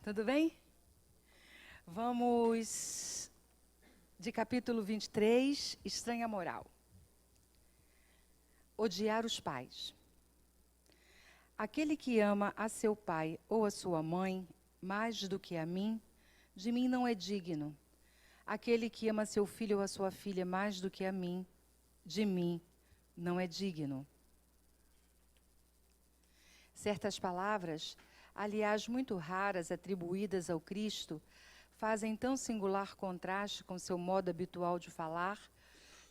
Tudo bem? Vamos de capítulo 23, Estranha Moral. Odiar os pais. Aquele que ama a seu pai ou a sua mãe mais do que a mim, de mim não é digno. Aquele que ama seu filho ou a sua filha mais do que a mim, de mim não é digno. Certas palavras, aliás muito raras, atribuídas ao Cristo, fazem tão singular contraste com seu modo habitual de falar,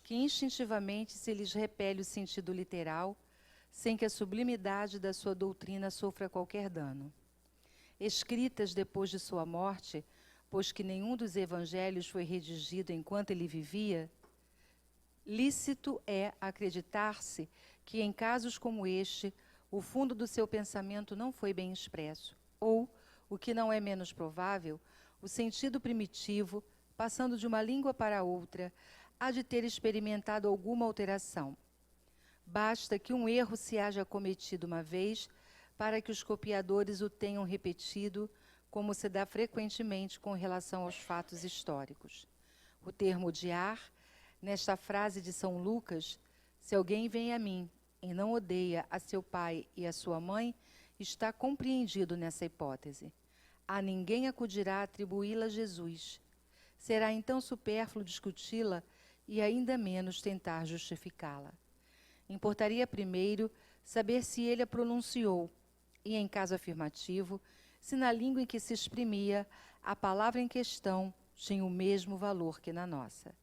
que instintivamente se lhes repele o sentido literal, sem que a sublimidade da sua doutrina sofra qualquer dano. Escritas depois de sua morte, pois que nenhum dos evangelhos foi redigido enquanto ele vivia, lícito é acreditar-se que em casos como este, o fundo do seu pensamento não foi bem expresso, ou, o que não é menos provável, o sentido primitivo, passando de uma língua para outra, há de ter experimentado alguma alteração. Basta que um erro se haja cometido uma vez para que os copiadores o tenham repetido, como se dá frequentemente com relação aos fatos históricos. O termo odiar, nesta frase de São Lucas, se alguém vem a mim e não odeia a seu pai e a sua mãe, está compreendido nessa hipótese. A ninguém acudirá atribuí-la a Jesus. Será então supérfluo discuti-la e ainda menos tentar justificá-la. Importaria primeiro saber se ele a pronunciou, e em caso afirmativo, se na língua em que se exprimia, a palavra em questão tinha o mesmo valor que na nossa.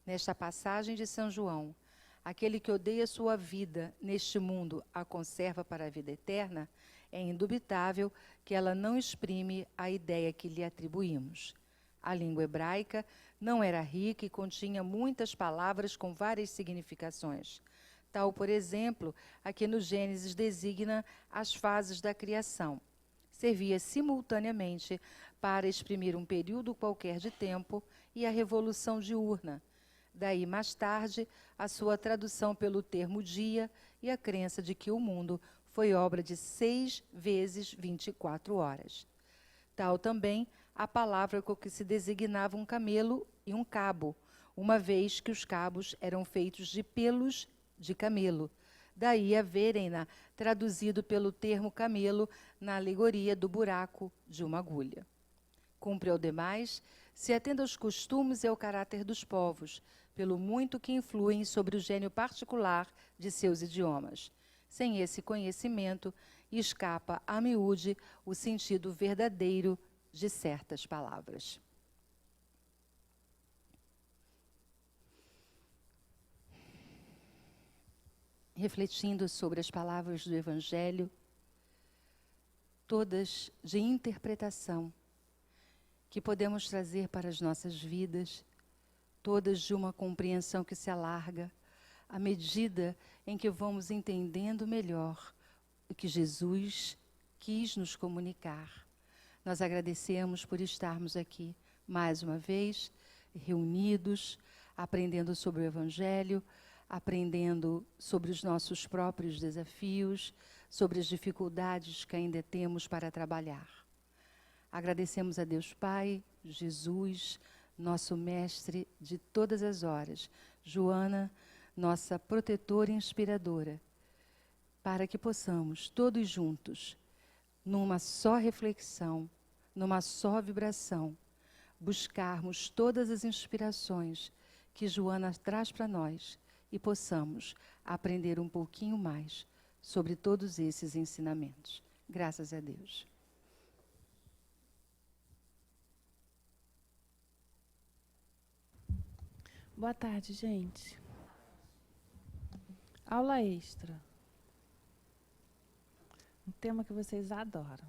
Nesta passagem de São João, aquele que odeia sua vida neste mundo a conserva para a vida eterna, é indubitável que ela não exprime a ideia que lhe atribuímos. A língua hebraica não era rica e continha muitas palavras com várias significações. Tal, por exemplo, a que no Gênesis designa as fases da criação. Servia simultaneamente para exprimir um período qualquer de tempo e a revolução diurna. Daí, mais tarde, a sua tradução pelo termo dia e a crença de que o mundo foi obra de 6 vezes 24 horas. Tal também a palavra com que se designava um camelo e um cabo, uma vez que os cabos eram feitos de pelos de camelo. Daí haverem-na traduzido pelo termo camelo na alegoria do buraco de uma agulha. Cumpre ao demais se atenda aos costumes e ao caráter dos povos, pelo muito que influem sobre o gênio particular de seus idiomas. Sem esse conhecimento, escapa a miúde o sentido verdadeiro de certas palavras. Refletindo sobre as palavras do Evangelho, todas de interpretação, que podemos trazer para as nossas vidas, todas de uma compreensão que se alarga à medida em que vamos entendendo melhor o que Jesus quis nos comunicar. Nós agradecemos por estarmos aqui mais uma vez, reunidos, aprendendo sobre o Evangelho, aprendendo sobre os nossos próprios desafios, sobre as dificuldades que ainda temos para trabalhar. Agradecemos a Deus Pai, Jesus, nosso mestre de todas as horas, Joana, nossa protetora e inspiradora, para que possamos, todos juntos, numa só reflexão, numa só vibração, buscarmos todas as inspirações que Joana traz para nós e possamos aprender um pouquinho mais sobre todos esses ensinamentos. Graças a Deus. Boa tarde, gente. Aula extra. Um tema que vocês adoram.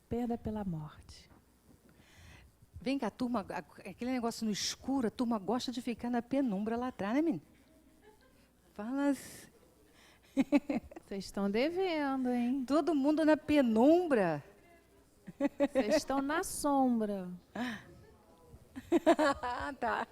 Perda pela morte. Vem cá, turma, aquele negócio no escuro, a turma gosta de ficar na penumbra lá atrás, né, menina? Fala assim. Vocês estão devendo, hein? Todo mundo na penumbra. Vocês estão na sombra. Tá.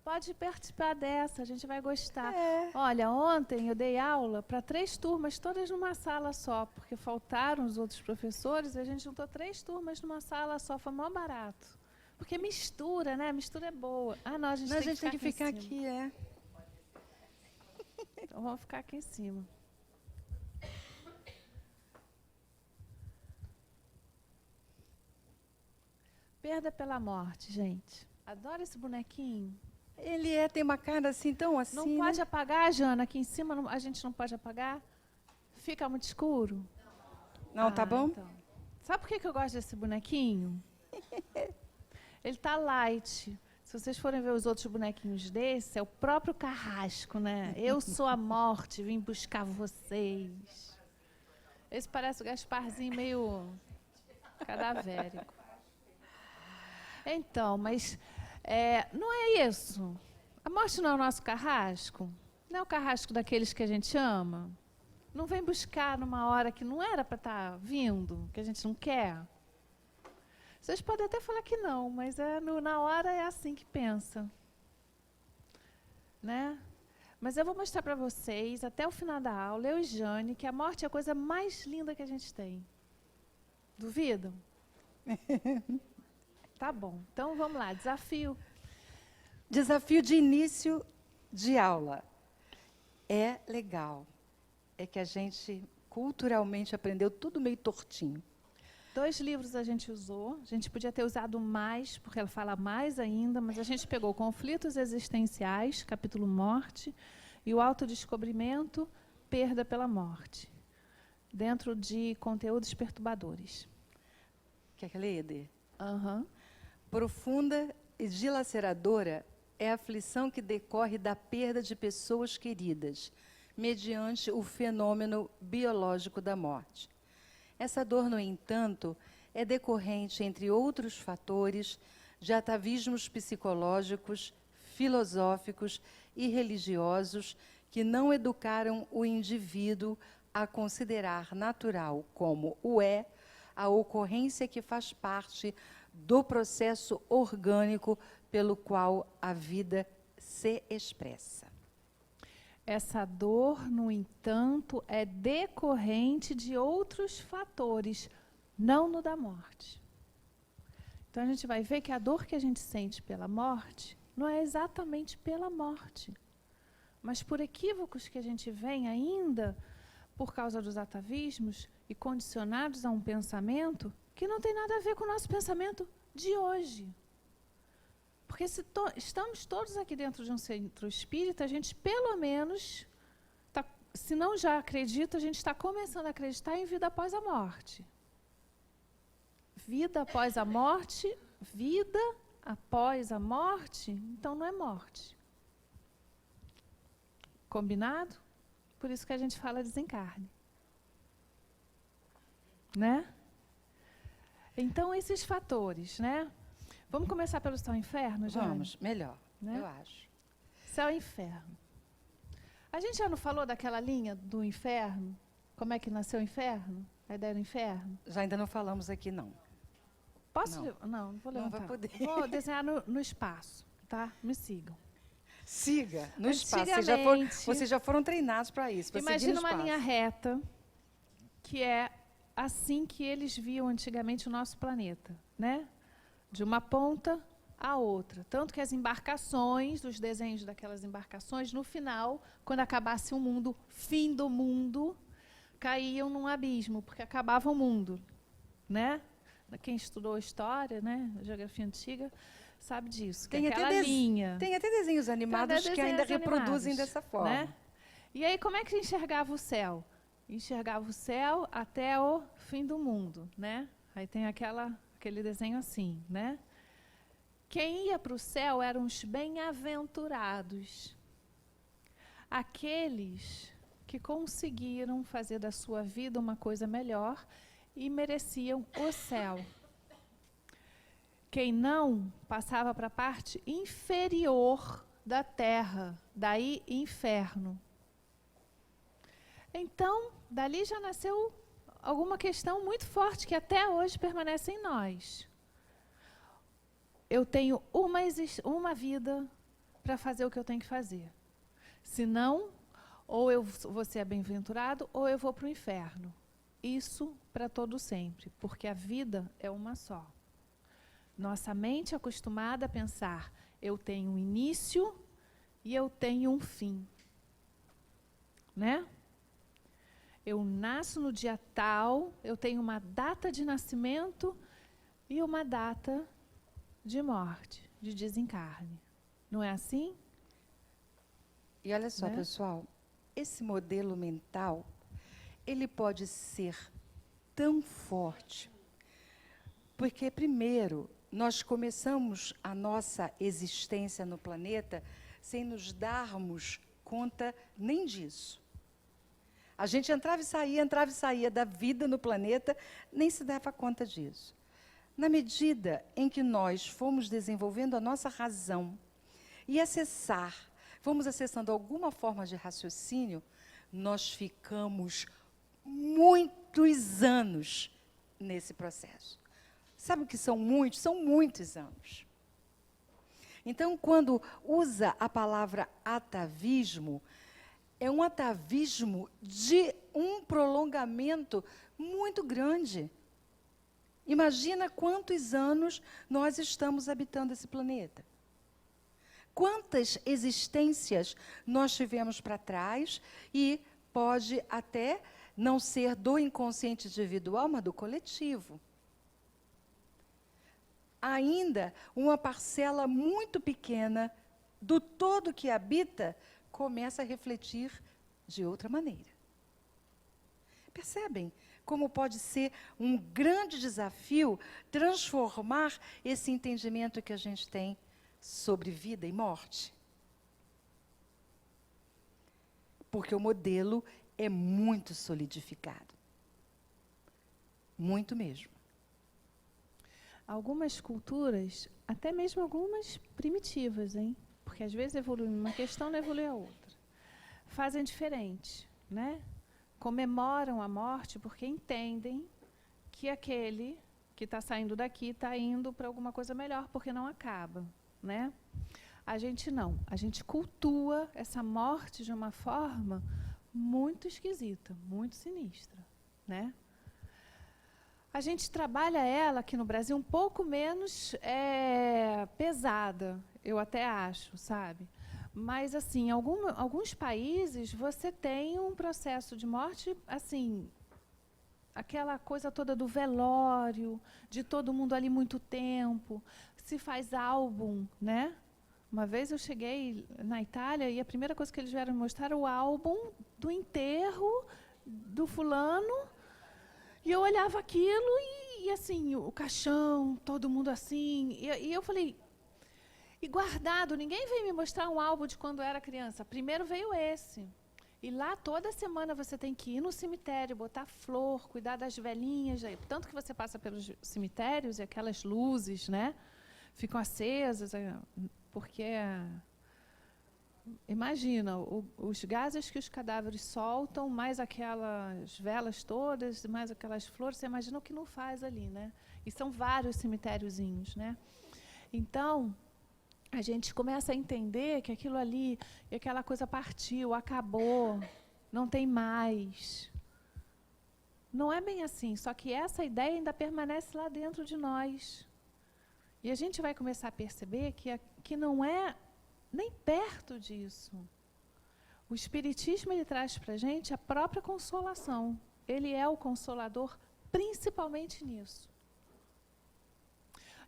Pode participar dessa, a gente vai gostar. É. Olha, ontem eu dei aula para 3 turmas, todas numa sala só, porque faltaram os outros professores, e a gente juntou 3 turmas numa sala só, foi mó barato. Porque mistura, né? Mistura é boa. Ah, não, a gente tem que ficar aqui, é. Então vamos ficar aqui em cima. Perda pela morte, gente. Adoro esse bonequinho. Ele tem uma cara assim, tão assim. Não pode apagar, Jana? Aqui em cima a gente não pode apagar? Fica muito escuro? Não, tá bom? Então. Sabe por que eu gosto desse bonequinho? Ele tá light. Se vocês forem ver os outros bonequinhos desse, é o próprio Carrasco, né? Eu sou a morte, vim buscar vocês. Esse parece o Gasparzinho meio cadavérico. Então, mas não é isso. A morte não é o nosso carrasco? Não é o carrasco daqueles que a gente ama? Não vem buscar numa hora que não era para estar vindo, que a gente não quer? Vocês podem até falar que não, mas na hora é assim que pensa. Né? Mas eu vou mostrar para vocês, até o final da aula, eu e Jane, que a morte é a coisa mais linda que a gente tem. Duvidam? Tá bom, então vamos lá, desafio. Desafio de início de aula. É legal. É que a gente culturalmente aprendeu tudo meio tortinho. 2 livros a gente usou, a gente podia ter usado mais, porque ela fala mais ainda, mas a gente pegou Conflitos Existenciais, capítulo Morte, e o Autodescobrimento, Perda pela Morte, dentro de Conteúdos Perturbadores. Quer que eu leia, Eder? Aham. Profunda e dilaceradora é a aflição que decorre da perda de pessoas queridas, mediante o fenômeno biológico da morte. Essa dor, no entanto, é decorrente, entre outros fatores, de atavismos psicológicos, filosóficos e religiosos que não educaram o indivíduo a considerar natural, como o é, a ocorrência que faz parte do processo orgânico pelo qual a vida se expressa. Essa dor, no entanto, é decorrente de outros fatores, não no da morte. Então a gente vai ver que a dor que a gente sente pela morte não é exatamente pela morte, mas por equívocos que a gente vem ainda por causa dos atavismos e condicionados a um pensamento que não tem nada a ver com o nosso pensamento de hoje. Porque se estamos todos aqui dentro de um centro espírita, a gente pelo menos, se não já acredita, a gente está começando a acreditar em vida após a morte. Vida após a morte, vida após a morte, então não é morte. Combinado? Por isso que a gente fala desencarne. Né? Então, esses fatores, né? Vamos começar pelo céu e inferno, Jane? Vamos, melhor, né? Eu acho. Céu e inferno. A gente já não falou daquela linha do inferno? Como é que nasceu o inferno? A ideia do inferno? Já ainda não falamos aqui, não. Posso? Não, não vou levantar. Não vai poder. Vou desenhar no espaço, tá? Me sigam. Siga no espaço. Antigamente, Vocês já foram treinados para isso. Imagina uma linha reta, que é assim que eles viam antigamente o nosso planeta, né? De uma ponta à outra. Tanto que as embarcações, os desenhos daquelas embarcações, no final, quando acabasse o mundo, fim do mundo, caíam num abismo, porque acabava o mundo, né? Quem estudou história, né, geografia antiga, sabe disso. Que tem aquela linha. Tem até desenhos animados que ainda reproduzem dessa forma. Né? E aí, como é que enxergava o céu? Enxergava o céu até o fim do mundo, né? Aí tem aquele desenho assim, né? Quem ia para o céu eram os bem-aventurados. Aqueles que conseguiram fazer da sua vida uma coisa melhor e mereciam o céu. Quem não, passava para a parte inferior da terra, daí inferno. Então, dali já nasceu alguma questão muito forte que até hoje permanece em nós. Eu tenho uma vida para fazer o que eu tenho que fazer. Senão, ou eu vou ser bem-aventurado, ou eu vou para o inferno. Isso para todo sempre, porque a vida é uma só. Nossa mente é acostumada a pensar, eu tenho um início e eu tenho um fim. Né? Eu nasço no dia tal, eu tenho uma data de nascimento e uma data de morte, de desencarne. Não é assim? E olha só, Né? pessoal, esse modelo mental, ele pode ser tão forte, porque, primeiro, nós começamos a nossa existência no planeta sem nos darmos conta nem disso. A gente entrava e saía da vida no planeta, nem se dava conta disso. Na medida em que nós fomos desenvolvendo a nossa razão e fomos acessando alguma forma de raciocínio, nós ficamos muitos anos nesse processo. Sabe o que são muitos? São muitos anos. Então, quando usa a palavra atavismo, é um atavismo de um prolongamento muito grande. Imagina quantos anos nós estamos habitando esse planeta. Quantas existências nós tivemos para trás e pode até não ser do inconsciente individual, mas do coletivo. Ainda uma parcela muito pequena do todo que habita começa a refletir de outra maneira. Percebem como pode ser um grande desafio transformar esse entendimento que a gente tem sobre vida e morte? Porque o modelo é muito solidificado. Muito mesmo. Algumas culturas, até mesmo algumas primitivas, hein? Porque às vezes evolui uma questão, não evolui a outra. Fazem diferente, né? Comemoram a morte porque entendem que aquele que está saindo daqui está indo para alguma coisa melhor, porque não acaba, né? A gente não. A gente cultua essa morte de uma forma muito esquisita, muito sinistra, né? A gente trabalha ela aqui no Brasil um pouco menos pesada, eu até acho, sabe? Mas, assim, em alguns países você tem um processo de morte, assim, aquela coisa toda do velório, de todo mundo ali muito tempo, se faz álbum, né? Uma vez eu cheguei na Itália e a primeira coisa que eles vieram me mostrar era o álbum do enterro do fulano. E eu olhava aquilo e assim, o caixão, todo mundo assim. E eu falei, e guardado, ninguém veio me mostrar um álbum de quando eu era criança. Primeiro veio esse. E lá toda semana você tem que ir no cemitério, botar flor, cuidar das velhinhas. Tanto que você passa pelos cemitérios e aquelas luzes, né? Ficam acesas, porque... Imagina, os gases que os cadáveres soltam, mais aquelas velas todas, mais aquelas flores, você imagina o que não faz ali, né? E são vários cemitériozinhos, né? Então, a gente começa a entender que aquilo ali, aquela coisa partiu, acabou, não tem mais. Não é bem assim, só que essa ideia ainda permanece lá dentro de nós. E a gente vai começar a perceber que não é nem perto disso. O Espiritismo ele traz para a gente a própria consolação. Ele é o consolador, principalmente nisso.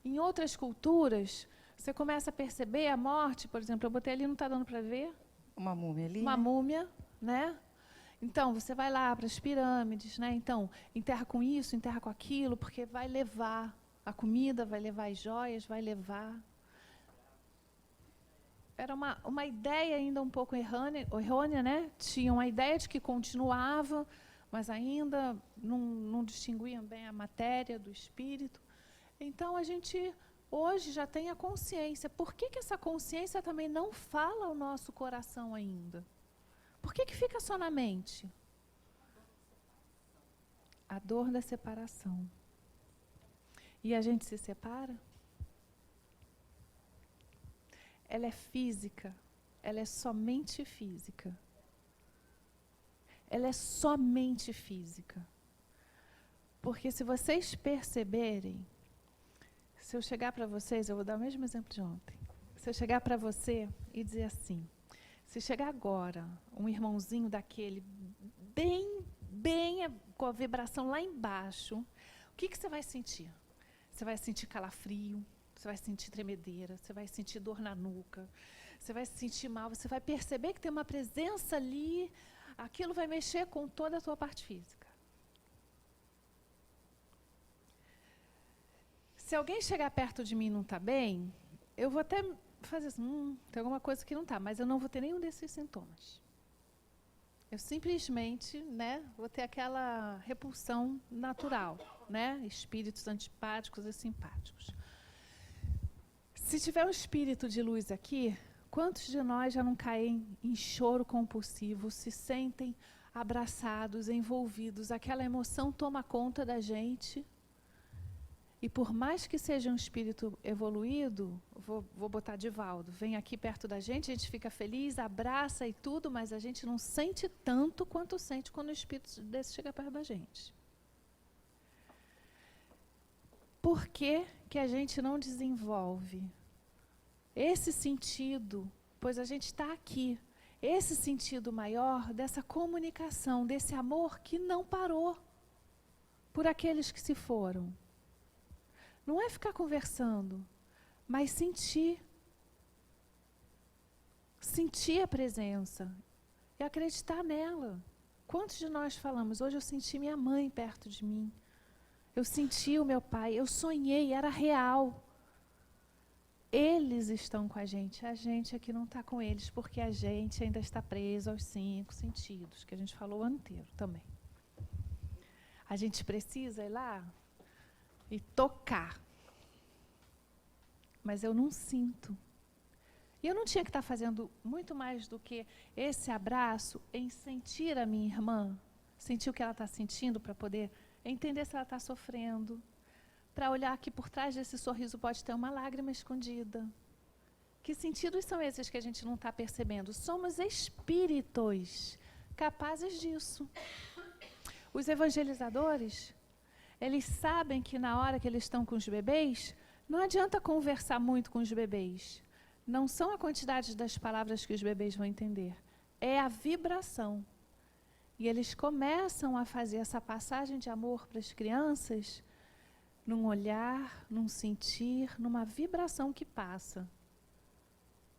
Em outras culturas, você começa a perceber a morte, por exemplo, eu botei ali, não está dando para ver? Uma múmia ali, Uma né? múmia, né? Então, você vai lá para as pirâmides, né? Então, enterra com isso, enterra com aquilo, porque vai levar a comida, vai levar as joias, vai levar... Era uma ideia ainda um pouco errônea, né? Tinha uma ideia de que continuava, mas ainda não distinguiam bem a matéria do espírito. Então, a gente hoje já tem a consciência. Por que essa consciência também não fala ao nosso coração ainda? Por que fica só na mente? A dor da separação. E a gente se separa? ela é física, ela é somente física. Ela é somente física. Porque se vocês perceberem, se eu chegar para vocês, eu vou dar o mesmo exemplo de ontem. Se eu chegar para você e dizer assim, se chegar agora um irmãozinho daquele bem com a vibração lá embaixo, o que você vai sentir? Você vai sentir calafrio, você vai sentir tremedeira, você vai sentir dor na nuca, você vai se sentir mal, você vai perceber que tem uma presença ali, aquilo vai mexer com toda a tua parte física. Se alguém chegar perto de mim e não está bem, eu vou até fazer assim, tem alguma coisa que não está, mas eu não vou ter nenhum desses sintomas. Eu simplesmente, vou ter aquela repulsão natural, espíritos antipáticos e simpáticos. Se tiver um espírito de luz aqui, quantos de nós já não caem em choro compulsivo, se sentem abraçados, envolvidos, aquela emoção toma conta da gente? E por mais que seja um espírito evoluído, vou botar Divaldo, vem aqui perto da gente, a gente fica feliz, abraça e tudo, mas a gente não sente tanto quanto sente quando o espírito desse chega perto da gente. Por que que a gente não desenvolve esse sentido, pois a gente está aqui, esse sentido maior dessa comunicação, desse amor que não parou por aqueles que se foram? Não é ficar conversando, mas sentir a presença e acreditar nela. Quantos de nós falamos, hoje eu senti minha mãe perto de mim, eu senti o meu pai, eu sonhei, era real. Eles estão com a gente é que não está com eles, porque a gente ainda está preso aos 5 sentidos, que a gente falou o ano inteiro também. A gente precisa ir lá e tocar. Mas eu não sinto. E eu não tinha que estar fazendo muito mais do que esse abraço em sentir a minha irmã, sentir o que ela está sentindo para poder entender se ela está sofrendo, para olhar que por trás desse sorriso pode ter uma lágrima escondida. Que sentidos são esses que a gente não está percebendo? Somos espíritos capazes disso. Os evangelizadores, eles sabem que na hora que eles estão com os bebês, não adianta conversar muito com os bebês. Não são a quantidade das palavras que os bebês vão entender. É a vibração. E eles começam a fazer essa passagem de amor para as crianças num olhar, num sentir, numa vibração que passa.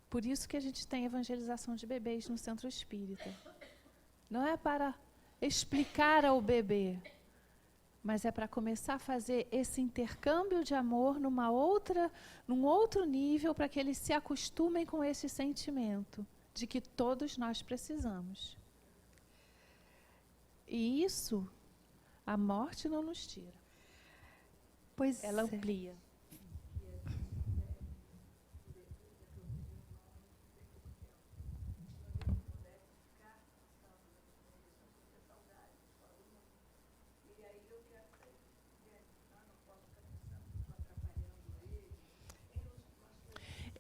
Por isso que a gente tem evangelização de bebês no centro espírita. Não é para explicar ao bebê, mas é para começar a fazer esse intercâmbio de amor num outro nível, para que eles se acostumem com esse sentimento de que todos nós precisamos. E isso, a morte não nos tira. Pois ela amplia.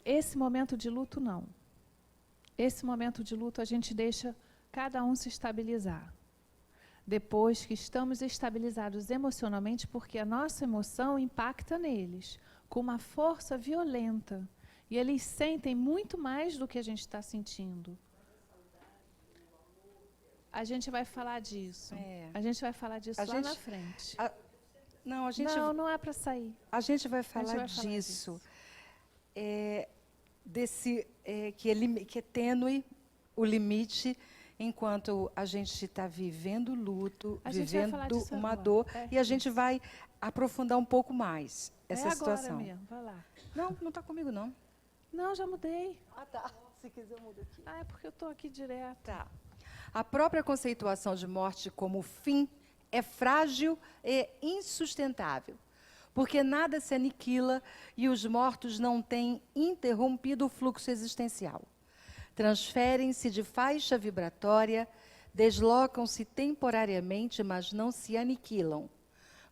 Esse momento de luto, não. Esse momento de luto a gente deixa cada um se estabilizar. Depois que estamos estabilizados emocionalmente, porque a nossa emoção impacta neles com uma força violenta. E eles sentem muito mais do que a gente está sentindo. A gente vai falar disso. A gente vai falar disso lá na frente. Não é para sair. A gente vai falar disso. Que é tênue o limite, enquanto a gente está vivendo luto, vivendo uma dor, e a gente vai aprofundar um pouco mais essa situação. Agora mesmo, vai lá. Não está comigo, não. Não, já mudei. Ah, tá. Se quiser, eu mudo aqui. É porque eu estou aqui direto. Tá. A própria conceituação de morte como fim é frágil e insustentável, porque nada se aniquila e os mortos não têm interrompido o fluxo existencial. Transferem-se de faixa vibratória, deslocam-se temporariamente, mas não se aniquilam.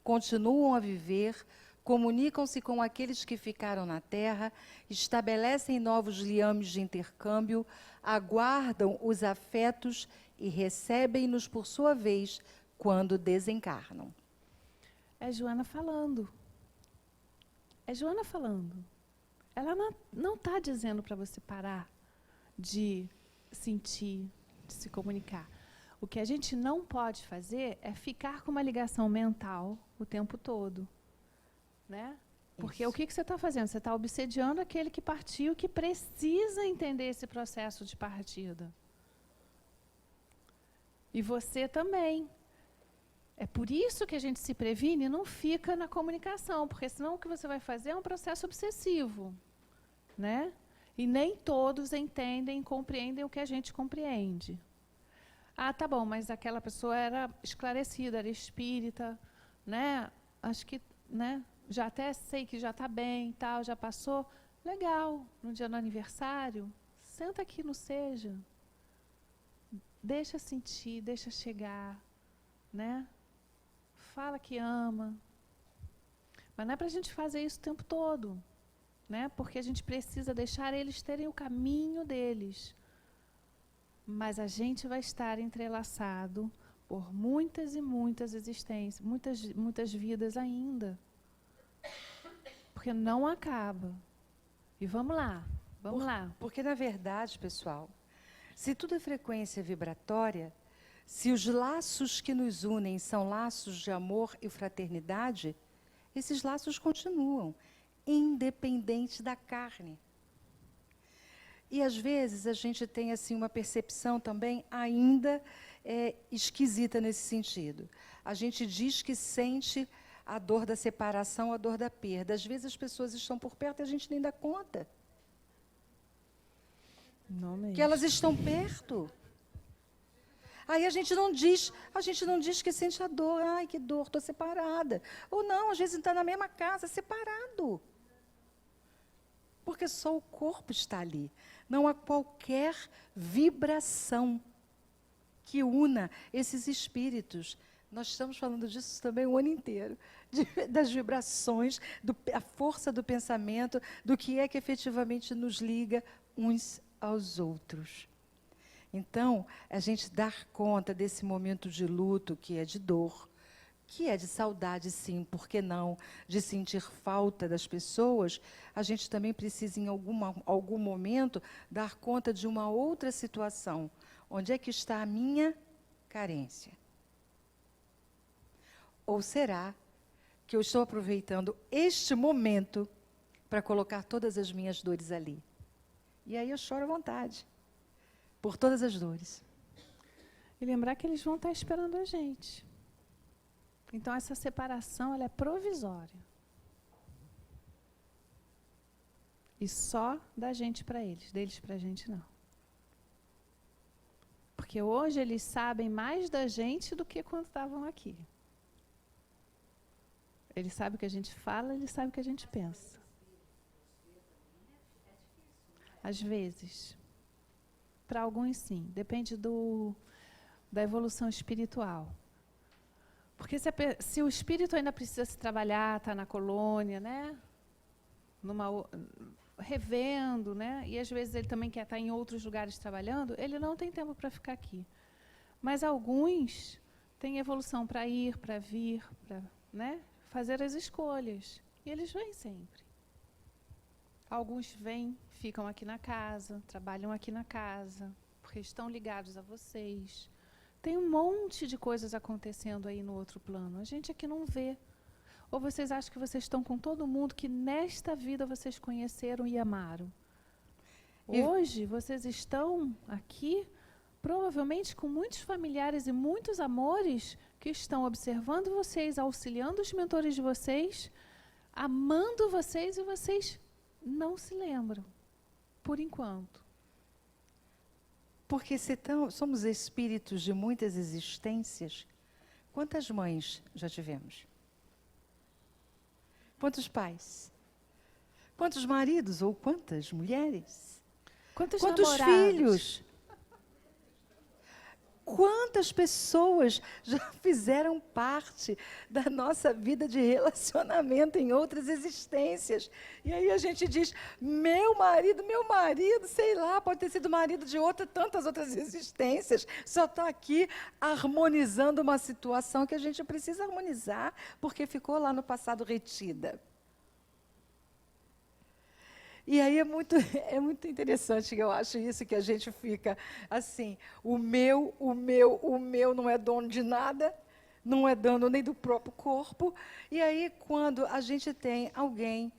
Continuam a viver comunicam-se com aqueles que ficaram na terra, estabelecem novos liames de intercâmbio, aguardam os afetos e recebem-nos por sua vez quando desencarnam. É Joana falando. É Joana falando. Ela não está dizendo para você parar de sentir, de se comunicar. O que a gente não pode fazer é ficar com uma ligação mental o tempo todo. Né? Porque o que você está fazendo? Você está obsediando aquele que partiu, que precisa entender esse processo de partida. E você também. É por isso que a gente se previne e não fica na comunicação, porque senão o que você vai fazer é um processo obsessivo. Né? E nem todos entendem e compreendem o que a gente compreende. Ah, tá bom, mas aquela pessoa era esclarecida, era espírita, né? Acho que, né? Já até sei que já está bem, tal, já passou. Legal, no dia do aniversário, senta aqui no Seja. Deixa sentir, deixa chegar, né? Fala que ama. Mas não é para a gente fazer isso o tempo todo, né? Porque a gente precisa deixar eles terem o caminho deles. Mas a gente vai estar entrelaçado por muitas e muitas existências, muitas vidas ainda. Porque não acaba. E vamos lá, vamos lá. Porque, na verdade, pessoal, se tudo é frequência vibratória, se os laços que nos unem são laços de amor e fraternidade, esses laços continuam, independente da carne. E, às vezes, a gente tem assim, uma percepção também ainda esquisita nesse sentido. A gente diz que sente a dor da separação, a dor da perda. Às vezes as pessoas estão por perto e a gente nem dá conta. Não mesmo. Que elas estão perto. Aí a gente não diz que sente a dor. Ai, que dor, estou separada. Ou não, às vezes está na mesma casa, separado. Porque só o corpo está ali. Não há qualquer vibração que una esses espíritos. Nós estamos falando disso também o ano inteiro, das vibrações, a força do pensamento, do que é que efetivamente nos liga uns aos outros. Então, a gente dar conta desse momento de luto, que é de dor, que é de saudade, sim, por que não, de sentir falta das pessoas, a gente também precisa, em algum momento, dar conta de uma outra situação. Onde é que está a minha carência? Ou será que eu estou aproveitando este momento para colocar todas as minhas dores ali? E aí eu choro à vontade, por todas as dores. E lembrar que eles vão estar esperando a gente. Então, essa separação ela é provisória. E só da gente para eles, deles para a gente não. Porque hoje eles sabem mais da gente do que quando estavam aqui. Eles sabem o que a gente fala, eles sabem o que a gente pensa. Às vezes. Para alguns, sim. Depende da evolução espiritual. Porque se o espírito ainda precisa se trabalhar, está na colônia, né? Revendo, né? E às vezes ele também quer estar em outros lugares trabalhando, ele não tem tempo para ficar aqui. Mas alguns têm evolução para ir, para vir, para, né? Fazer as escolhas. E eles vêm sempre. Alguns vêm, ficam aqui na casa, trabalham aqui na casa, porque estão ligados a vocês. Tem um monte de coisas acontecendo aí no outro plano. A gente aqui não vê. Ou vocês acham que vocês estão com todo mundo que nesta vida vocês conheceram e amaram? Hoje, vocês estão aqui, provavelmente com muitos familiares e muitos amores que estão observando vocês, auxiliando os mentores de vocês, amando vocês e vocês não se lembram, por enquanto. Porque somos espíritos de muitas existências, quantas mães já tivemos? Quantos pais? Quantos maridos ou quantas mulheres? Quantos namorados? Filhos? Quantas pessoas já fizeram parte da nossa vida de relacionamento em outras existências? E aí a gente diz, meu marido, sei lá, pode ter sido marido de tantas outras existências, só está aqui harmonizando uma situação que a gente precisa harmonizar, porque ficou lá no passado retida. E aí é muito interessante que eu acho isso, que a gente fica assim, o meu não é dono de nada, não é dono nem do próprio corpo. E aí, quando a gente tem alguém...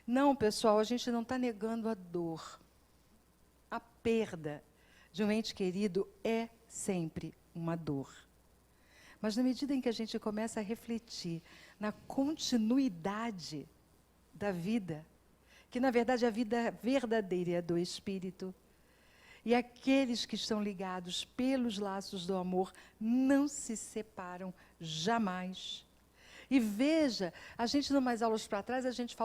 Não, pessoal, a gente não está negando a dor. A perda de um ente querido é sempre uma dor. Mas na medida em que a gente começa a refletir na continuidade da vida, que, na verdade, a vida verdadeira é do Espírito. E aqueles que estão ligados pelos laços do amor não se separam jamais. E veja, a gente, numas aulas para trás, a gente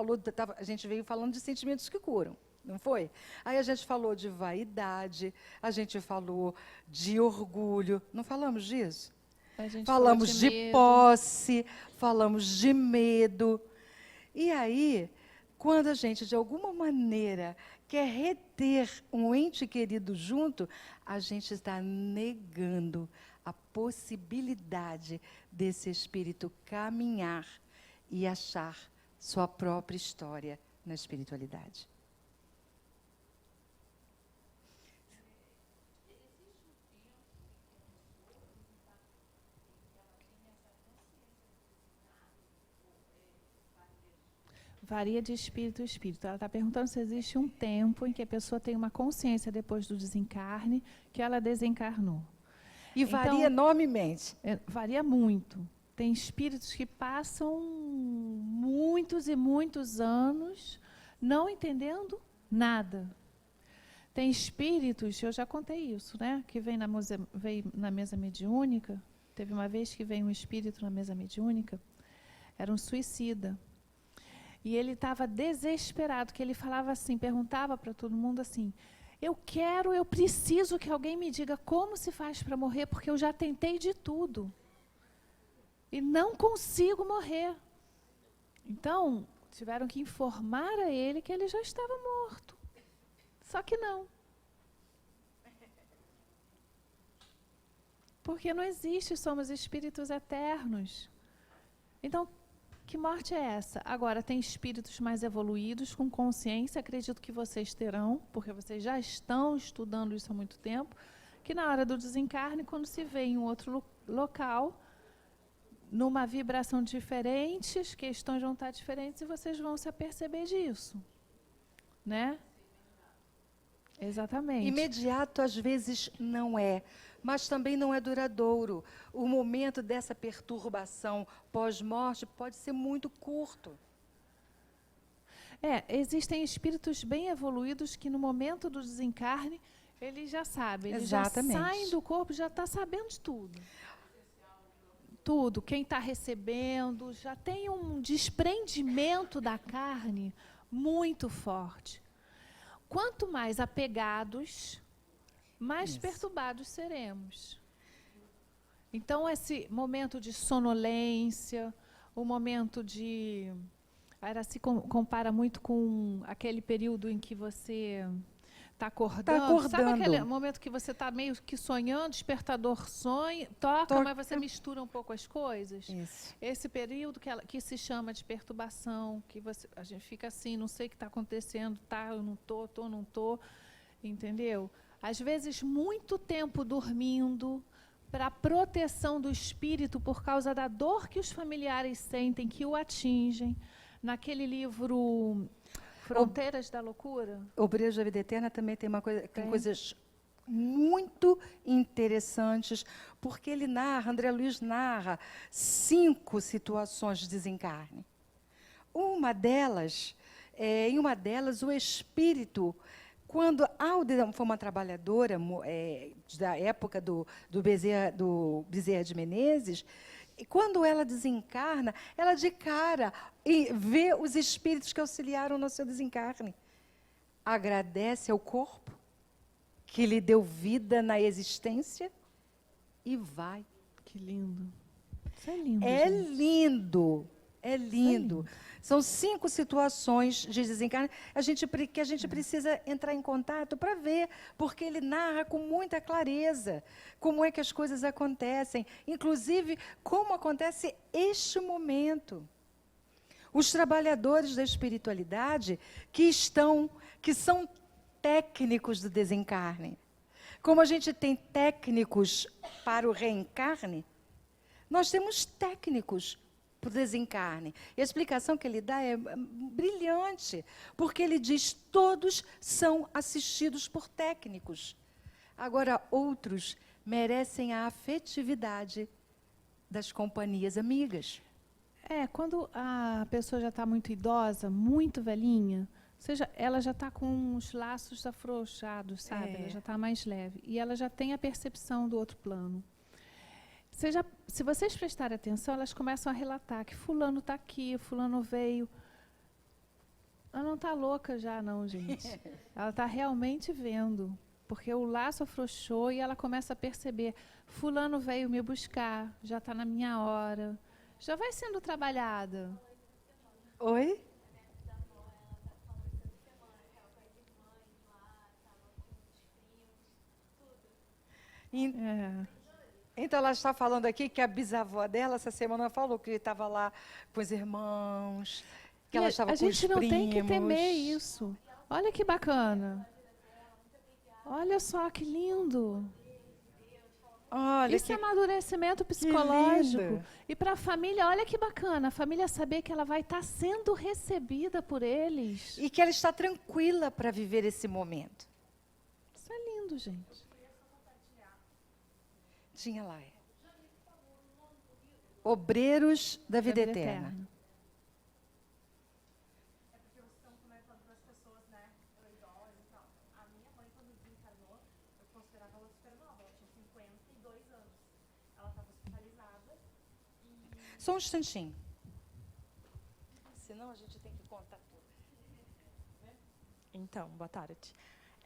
veio falando de sentimentos que curam, não foi? Aí a gente falou de vaidade, a gente falou de orgulho, não falamos disso? Falamos de posse, falamos de medo. E aí... Quando a gente, de alguma maneira, quer reter um ente querido junto, a gente está negando a possibilidade desse espírito caminhar e achar sua própria história na espiritualidade. Varia de espírito a espírito. Ela está perguntando se existe um tempo em que a pessoa tem uma consciência depois do desencarne, que ela desencarnou. E varia enormemente. Varia muito. Tem espíritos que passam muitos e muitos anos não entendendo nada. Tem espíritos, eu já contei isso, né? Que veio na mesa mediúnica. Teve uma vez que veio um espírito na mesa mediúnica, era um suicida. E ele estava desesperado, que ele falava assim, perguntava para todo mundo assim, eu preciso que alguém me diga como se faz para morrer, porque eu já tentei de tudo. E não consigo morrer. Então, tiveram que informar a ele que ele já estava morto. Só que não. Porque não existe, somos espíritos eternos. Então, que morte é essa? Agora, tem espíritos mais evoluídos, com consciência, acredito que vocês terão, porque vocês já estão estudando isso há muito tempo, que na hora do desencarne, quando se vê em um outro local, numa vibração diferente, as questões vão estar diferentes e vocês vão se aperceber disso. Né? Exatamente. Imediato, às vezes, não é, mas também não é duradouro. O momento dessa perturbação pós-morte pode ser muito curto. Existem espíritos bem evoluídos que, no momento do desencarne, eles já sabem, eles Exatamente. já saem do corpo, já está sabendo de tudo. Tudo, quem está recebendo, já tem um desprendimento da carne muito forte. Quanto mais apegados, mais perturbados seremos. Então, esse momento de sonolência, o momento de... Ela se compara muito com aquele período em que você está acordando. Sabe aquele momento que você está meio que sonhando, despertador sonha, toca, mas você mistura um pouco as coisas? Isso. Esse período que se chama de perturbação, que a gente fica assim, não sei o que está acontecendo, eu não estou, não estou, entendeu? Às vezes, muito tempo dormindo para proteção do espírito por causa da dor que os familiares sentem, que o atingem. Naquele livro Fronteiras da Loucura. O Brejo da Vida Eterna também tem coisas muito interessantes, porque ele André Luiz narra 5 situações de desencarne. Em uma delas, o espírito, quando Alda foi uma trabalhadora da época do Bezerra de Menezes, e quando ela desencarna, ela de cara e vê os espíritos que auxiliaram no seu desencarne. Agradece ao corpo que lhe deu vida na existência e vai. Que lindo. Isso é lindo, É gente. lindo. É lindo. lindo. São 5 situações de desencarne que a gente precisa entrar em contato para ver, porque ele narra com muita clareza como é que as coisas acontecem, inclusive como acontece este momento. Os trabalhadores da espiritualidade que são técnicos do desencarne. Como a gente tem técnicos para o reencarne, nós temos técnicos para o desencarne. E a explicação que ele dá é brilhante, porque ele diz: todos são assistidos por técnicos. Agora, outros merecem a afetividade das companhias amigas. Quando a pessoa já está muito idosa, muito velhinha, seja, ela já está com os laços afrouxados, sabe? Ela já está mais leve. E ela já tem a percepção do outro plano. Se vocês prestarem atenção, elas começam a relatar que fulano está aqui, fulano veio. Ela não está louca já, não, gente. Ela está realmente vendo. Porque o laço afrouxou e ela começa a perceber. Fulano veio me buscar, já está na minha hora. Já vai sendo trabalhada. Oi? Então, ela está falando aqui que a bisavó dela, essa semana, falou que estava lá com os irmãos, que ela estava com os primos. A gente não tem que temer isso. Olha que bacana. Olha só que lindo. Olha, isso é amadurecimento psicológico. E para a família, olha que bacana. A família saber que ela vai estar sendo recebida por eles. E que ela está tranquila para viver esse momento. Isso é lindo, gente. Tinha lá. Obreiros da Vida Eterna. É porque vocês estão comentando das pessoas, né, idosas e tal. A minha mãe, quando desencarnou, eu considerava ela super nova. Ela tinha 52 anos. Ela estava hospitalizada. Só um instantinho. Senão a gente tem que contar tudo. Então, boa tarde.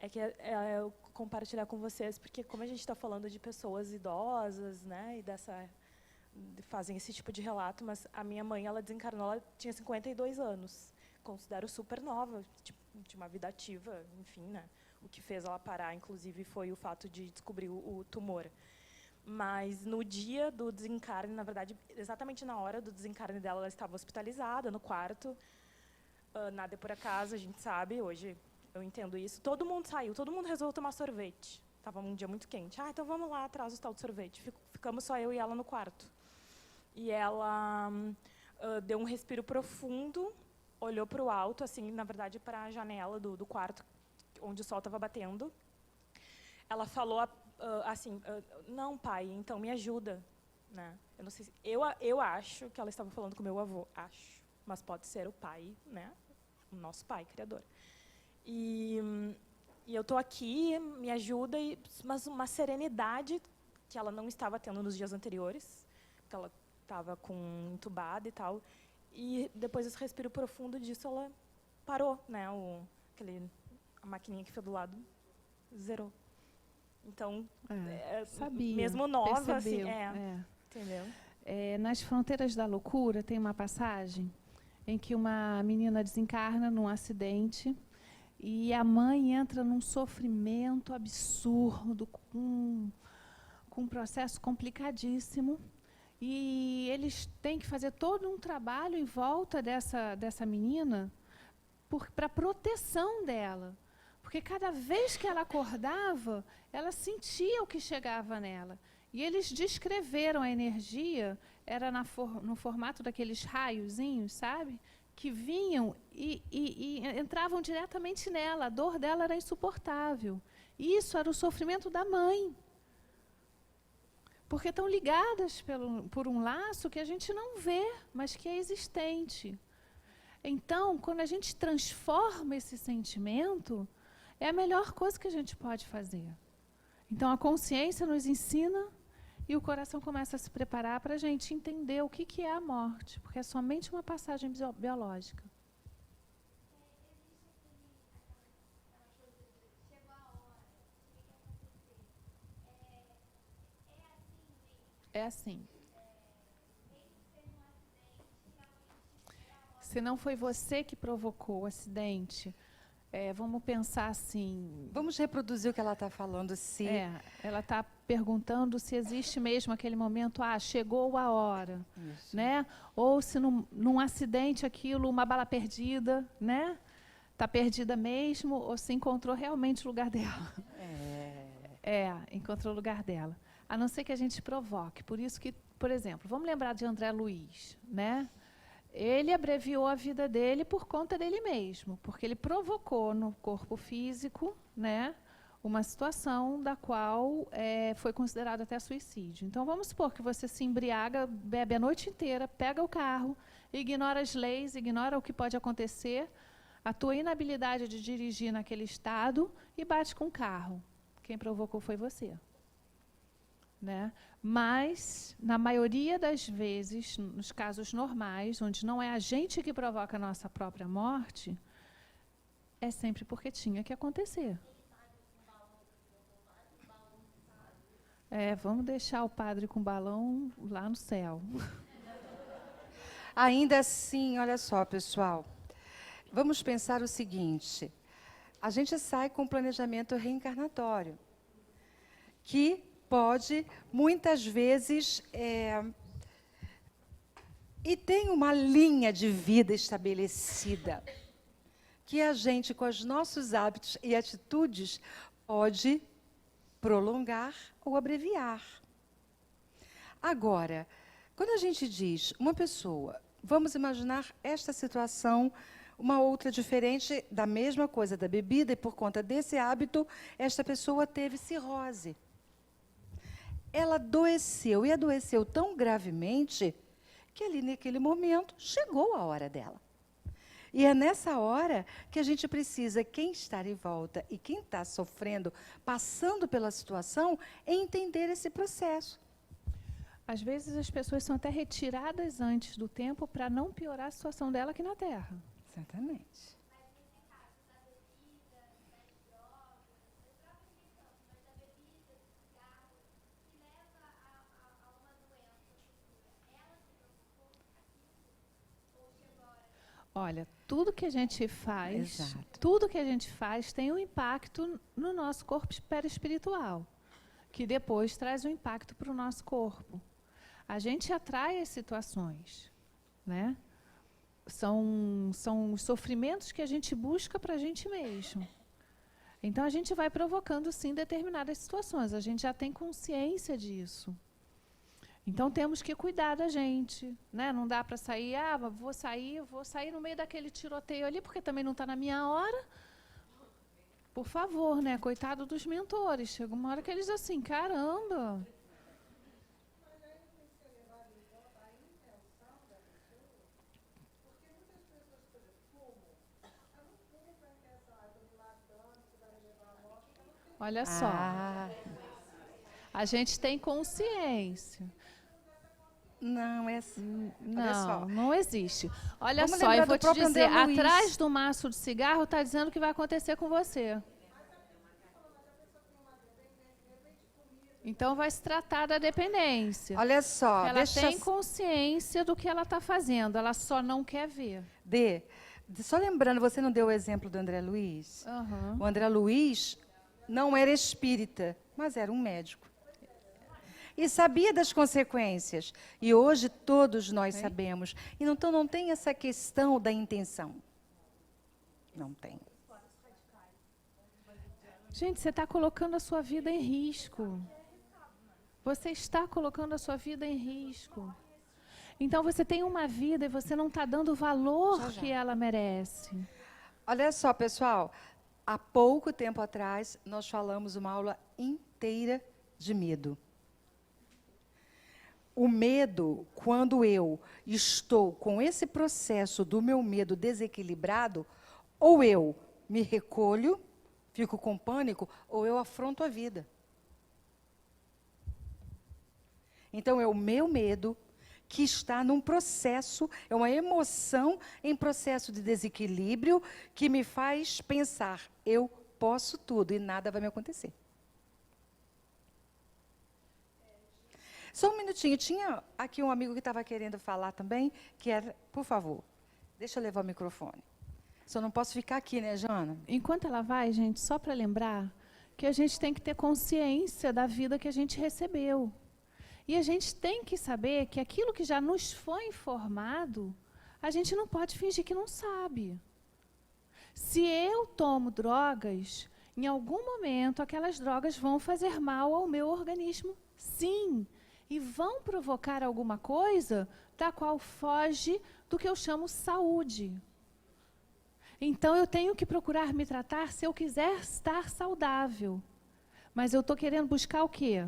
É que eu compartilhar com vocês, porque como a gente está falando de pessoas idosas, né, e fazem esse tipo de relato, mas a minha mãe, ela desencarnou, ela tinha 52 anos, considero super nova, tipo, de uma vida ativa, enfim, né, o que fez ela parar, inclusive, foi o fato de descobrir o tumor. Mas no dia do desencarne, na verdade, exatamente na hora do desencarne dela, ela estava hospitalizada no quarto, nada é por acaso, a gente sabe, hoje eu entendo isso. Todo mundo saiu, todo mundo resolveu tomar sorvete. Estava um dia muito quente. Então vamos lá atrás do tal de sorvete. Ficamos só eu e ela no quarto. E ela deu um respiro profundo, olhou para o alto, assim, na verdade, para a janela do quarto, onde o sol estava batendo. Ela falou assim, não, pai, então me ajuda. Né? Eu não sei eu acho que ela estava falando com o meu avô, acho. Mas pode ser o pai, né? O nosso pai, criador. E eu estou aqui, me ajuda, mas uma serenidade que ela não estava tendo nos dias anteriores, porque ela estava entubada e tal. E depois desse respiro profundo disso, ela parou, né? A maquininha que foi do lado zerou. Então, sabia, mesmo nova, percebeu, assim, entendeu? Nas Fronteiras da Loucura tem uma passagem em que uma menina desencarna num acidente. E a mãe entra num sofrimento absurdo, com um processo complicadíssimo. E eles têm que fazer todo um trabalho em volta dessa menina para a proteção dela. Porque cada vez que ela acordava, ela sentia o que chegava nela. E eles descreveram a energia, era no formato daqueles raiozinhos, sabe? Que vinham e entravam diretamente nela. A dor dela era insuportável. Isso era o sofrimento da mãe. Porque estão ligadas por um laço que a gente não vê, mas que é existente. Então, quando a gente transforma esse sentimento, é a melhor coisa que a gente pode fazer. Então, a consciência nos ensina e o coração começa a se preparar para a gente entender o que é a morte, porque é somente uma passagem biológica. É assim. Se não foi você que provocou o acidente, vamos pensar assim. Vamos reproduzir o que ela está falando. Se Ela está perguntando se existe mesmo aquele momento, chegou a hora, Isso. né? Ou se num acidente aquilo, uma bala perdida, né? Está perdida mesmo, ou se encontrou realmente o lugar dela. Encontrou o lugar dela. A não ser que a gente provoque. Por isso que, por exemplo, vamos lembrar de André Luiz, né? Ele abreviou a vida dele por conta dele mesmo, porque ele provocou no corpo físico, né, uma situação da qual foi considerado até suicídio. Então, vamos supor que você se embriaga, bebe a noite inteira, pega o carro, ignora as leis, ignora o que pode acontecer, a tua inabilidade de dirigir naquele estado e bate com o carro. Quem provocou foi você. Né? Mas, na maioria das vezes, nos casos normais, onde não é a gente que provoca a nossa própria morte, é sempre porque tinha que acontecer. Vamos deixar o padre com balão lá no céu. Ainda assim, olha só, pessoal, vamos pensar o seguinte, a gente sai com um planejamento reencarnatório, que pode, muitas vezes, e tem uma linha de vida estabelecida, que a gente, com os nossos hábitos e atitudes, pode prolongar ou abreviar. Agora, quando a gente diz uma pessoa, vamos imaginar esta situação, uma outra diferente da mesma coisa, da bebida, e por conta desse hábito, esta pessoa teve cirrose. Ela adoeceu, e adoeceu tão gravemente, que ali naquele momento chegou a hora dela. E é nessa hora que a gente precisa, quem está em volta e quem está sofrendo, passando pela situação, entender esse processo. Às vezes as pessoas são até retiradas antes do tempo para não piorar a situação dela aqui na Terra. Exatamente. Olha, tudo que a gente faz, Exato. tudo que a gente faz tem um impacto no nosso corpo perispiritual, que depois traz um impacto para o nosso corpo. A gente atrai as situações, né? São os sofrimentos que a gente busca para a gente mesmo. Então, a gente vai provocando, sim, determinadas situações. A gente já tem consciência disso. Então, temos que cuidar da gente, né? Não dá para sair, vou sair no meio daquele tiroteio ali, porque também não está na minha hora. Por favor, né? Coitado dos mentores. Chega uma hora que eles dizem assim, caramba. Olha só. A gente tem consciência. Não, Não existe. Olha Vamos só, eu vou te dizer, André Luiz. atrás do maço de cigarro está dizendo o que vai acontecer com você. Então vai se tratar da dependência. Olha só, ela tem consciência do que ela está fazendo, ela só não quer ver. Só lembrando, você não deu o exemplo do André Luiz? Uhum. O André Luiz não era espírita, mas era um médico. E sabia das consequências. E hoje todos nós sabemos. E então não tem essa questão da intenção. Não tem. Gente, você está colocando a sua vida em risco. Você está colocando a sua vida em risco. Então você tem uma vida e você não está dando o valor que ela merece. Olha só, pessoal. Há pouco tempo atrás, nós falamos uma aula inteira de medo. O medo, quando eu estou com esse processo do meu medo desequilibrado, ou eu me recolho, fico com pânico, ou eu afronto a vida. Então, é o meu medo que está num processo, é uma emoção em processo de desequilíbrio que me faz pensar, eu posso tudo e nada vai me acontecer. Só um minutinho. Tinha aqui um amigo que estava querendo falar também, que era... Por favor, deixa eu levar o microfone. Só não posso ficar aqui, né, Jana? Enquanto ela vai, gente, só para lembrar que a gente tem que ter consciência da vida que a gente recebeu. E a gente tem que saber que aquilo que já nos foi informado, a gente não pode fingir que não sabe. Se eu tomo drogas, em algum momento aquelas drogas vão fazer mal ao meu organismo, sim. E vão provocar alguma coisa da qual foge do que eu chamo saúde. Então, eu tenho que procurar me tratar se eu quiser estar saudável. Mas eu estou querendo buscar o quê?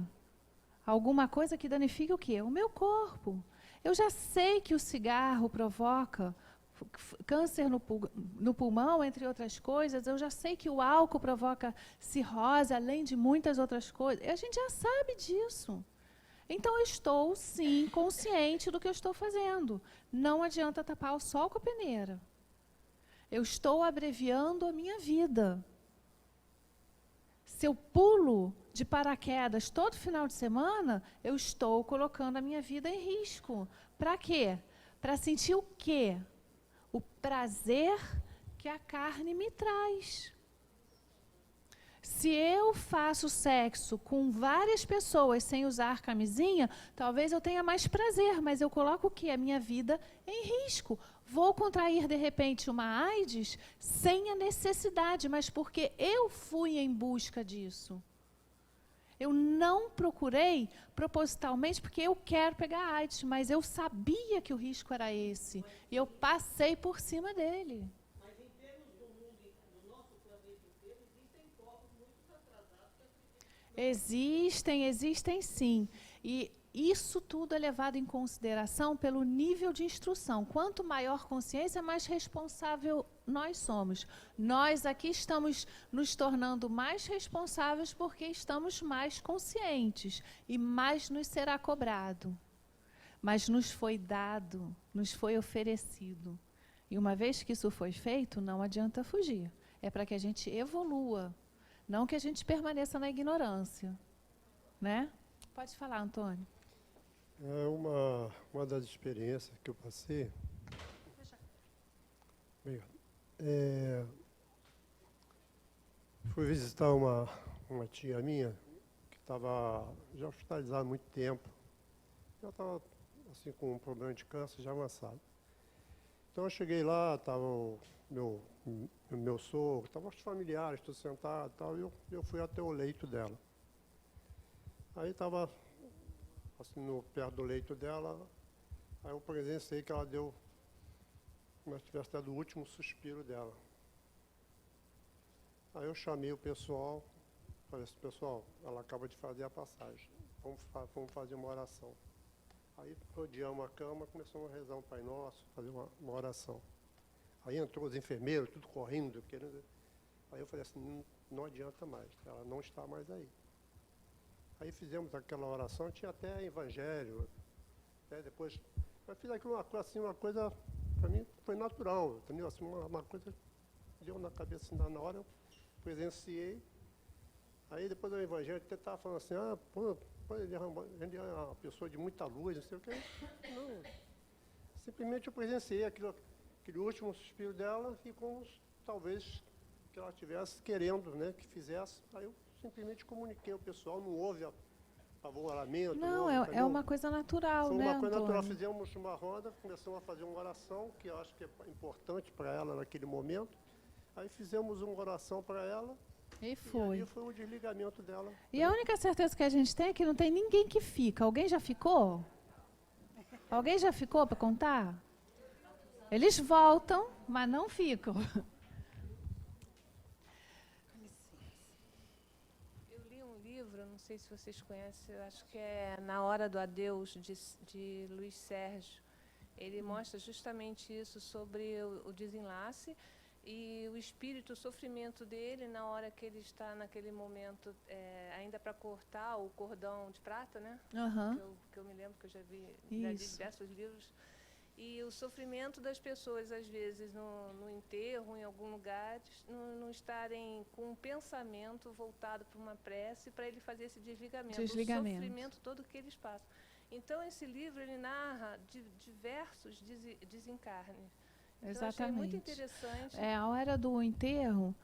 Alguma coisa que danifique o quê? O meu corpo. Eu já sei que o cigarro provoca câncer no pulmão, entre outras coisas. Eu já sei que o álcool provoca cirrose, além de muitas outras coisas. A gente já sabe disso. Então, eu estou, sim, consciente do que eu estou fazendo. Não adianta tapar o sol com a peneira. Eu estou abreviando a minha vida. Se eu pulo de paraquedas todo final de semana, eu estou colocando a minha vida em risco. Para quê? Para sentir o quê? O prazer que a carne me traz. Se eu faço sexo com várias pessoas sem usar camisinha, talvez eu tenha mais prazer, mas eu coloco o quê? A minha vida em risco. Vou contrair, de repente, uma AIDS sem a necessidade, mas porque eu fui em busca disso. Eu não procurei propositalmente porque eu quero pegar AIDS, mas eu sabia que o risco era esse. E eu passei por cima dele. Mas em termos do mundo, do nosso planeta inteiro, existem povos muito atrasados que Existem sim. E isso tudo é levado em consideração pelo nível de instrução. Quanto maior consciência, mais responsável nós somos. Nós aqui estamos nos tornando mais responsáveis porque estamos mais conscientes e mais nos será cobrado. Mas nos foi dado, nos foi oferecido. E uma vez que isso foi feito, não adianta fugir. É para que a gente evolua, não que a gente permaneça na ignorância. Né? Pode falar, Antônio. É uma das experiências que eu passei. Fui visitar uma tia minha que estava já hospitalizada há muito tempo. Já estava assim, com um problema de câncer já avançado. Então eu cheguei lá, estava o meu sogro, estavam os familiares, todos sentados e tal, e eu fui até o leito dela. Aí estava assim, perto do leito dela, aí eu presenciei que ela deu, como se tivesse dado o último suspiro dela. Aí eu chamei o pessoal, falei assim, pessoal, ela acaba de fazer a passagem, vamos fazer uma oração. Aí rodeamos a cama, começamos a rezar um Pai Nosso, fazer uma oração. Aí entrou os enfermeiros, tudo correndo, querendo. Aí eu falei assim, não adianta mais, ela não está mais aí. Aí fizemos aquela oração, tinha até evangelho, até depois. Eu fiz aquilo uma coisa, para mim foi natural, entendeu? Assim, uma coisa deu na cabeça assim, na hora, eu presenciei. Aí depois do evangelho até estava falando assim, ele é uma pessoa de muita luz, não sei o quê. Não. Simplesmente eu presenciei aquele último suspiro dela e como talvez que ela estivesse querendo, né, que fizesse. Aí eu simplesmente comuniquei ao pessoal, não houve apavoramento. Não, é uma coisa natural, foi né, uma coisa Antônio? natural. Fizemos uma roda, começamos a fazer uma oração, que eu acho que é importante para ela naquele momento. Aí fizemos uma oração para ela. E foi. E aí foi o desligamento dela. E a única certeza que a gente tem é que não tem ninguém que fica. Alguém já ficou? Alguém já ficou para contar? Eles voltam, mas não ficam. Eu li um livro, não sei se vocês conhecem, acho que é Na Hora do Adeus, de Luiz Sérgio. Ele mostra justamente isso sobre o desenlace e o espírito, o sofrimento dele na hora que ele está naquele momento, ainda para cortar o cordão de prata, né? Uhum. Que eu me lembro que eu já li diversos livros. E o sofrimento das pessoas, às vezes, no enterro, em algum lugar, não estarem com um pensamento voltado para uma prece para ele fazer esse desligamento. O sofrimento todo que eles passam. Então, esse livro, ele narra diversos desencarnes. Então, eu achei Exatamente. muito interessante. A hora do enterro,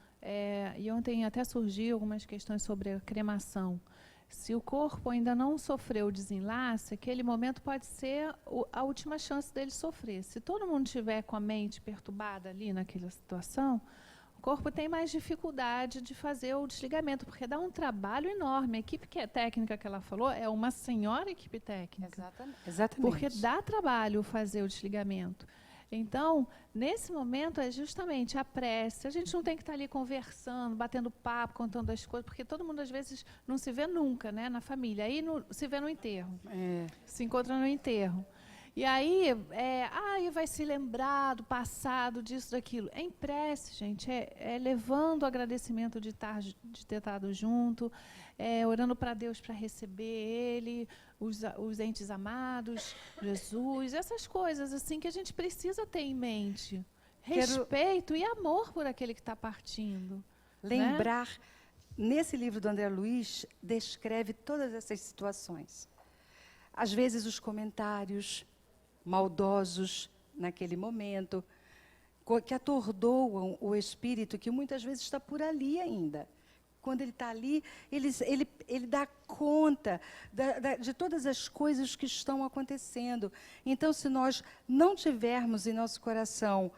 e ontem até surgiu algumas questões sobre a cremação. Se o corpo ainda não sofreu o desenlace, aquele momento pode ser a última chance dele sofrer. Se todo mundo estiver com a mente perturbada ali naquela situação, o corpo tem mais dificuldade de fazer o desligamento, porque dá um trabalho enorme. A equipe técnica que ela falou é uma senhora equipe técnica. Exatamente. Porque dá trabalho fazer o desligamento. Então, nesse momento, é justamente a prece. A gente não tem que estar ali conversando, batendo papo, contando as coisas, porque todo mundo, às vezes, não se vê nunca, né, na família. Aí se vê no enterro. Se encontra no enterro. E aí, vai se lembrar do passado, disso, daquilo. É em prece, gente. É levando o agradecimento de ter estado junto, orando para Deus para receber Ele, os entes amados, Jesus, essas coisas assim que a gente precisa ter em mente. Respeito e amor por aquele que está partindo. Lembrar, nesse livro do André Luiz, descreve todas essas situações. Às vezes os comentários maldosos naquele momento, que atordoam o espírito, que muitas vezes está por ali ainda. Quando ele está ali, ele dá conta de todas as coisas que estão acontecendo. Então, se nós não tivermos em nosso coração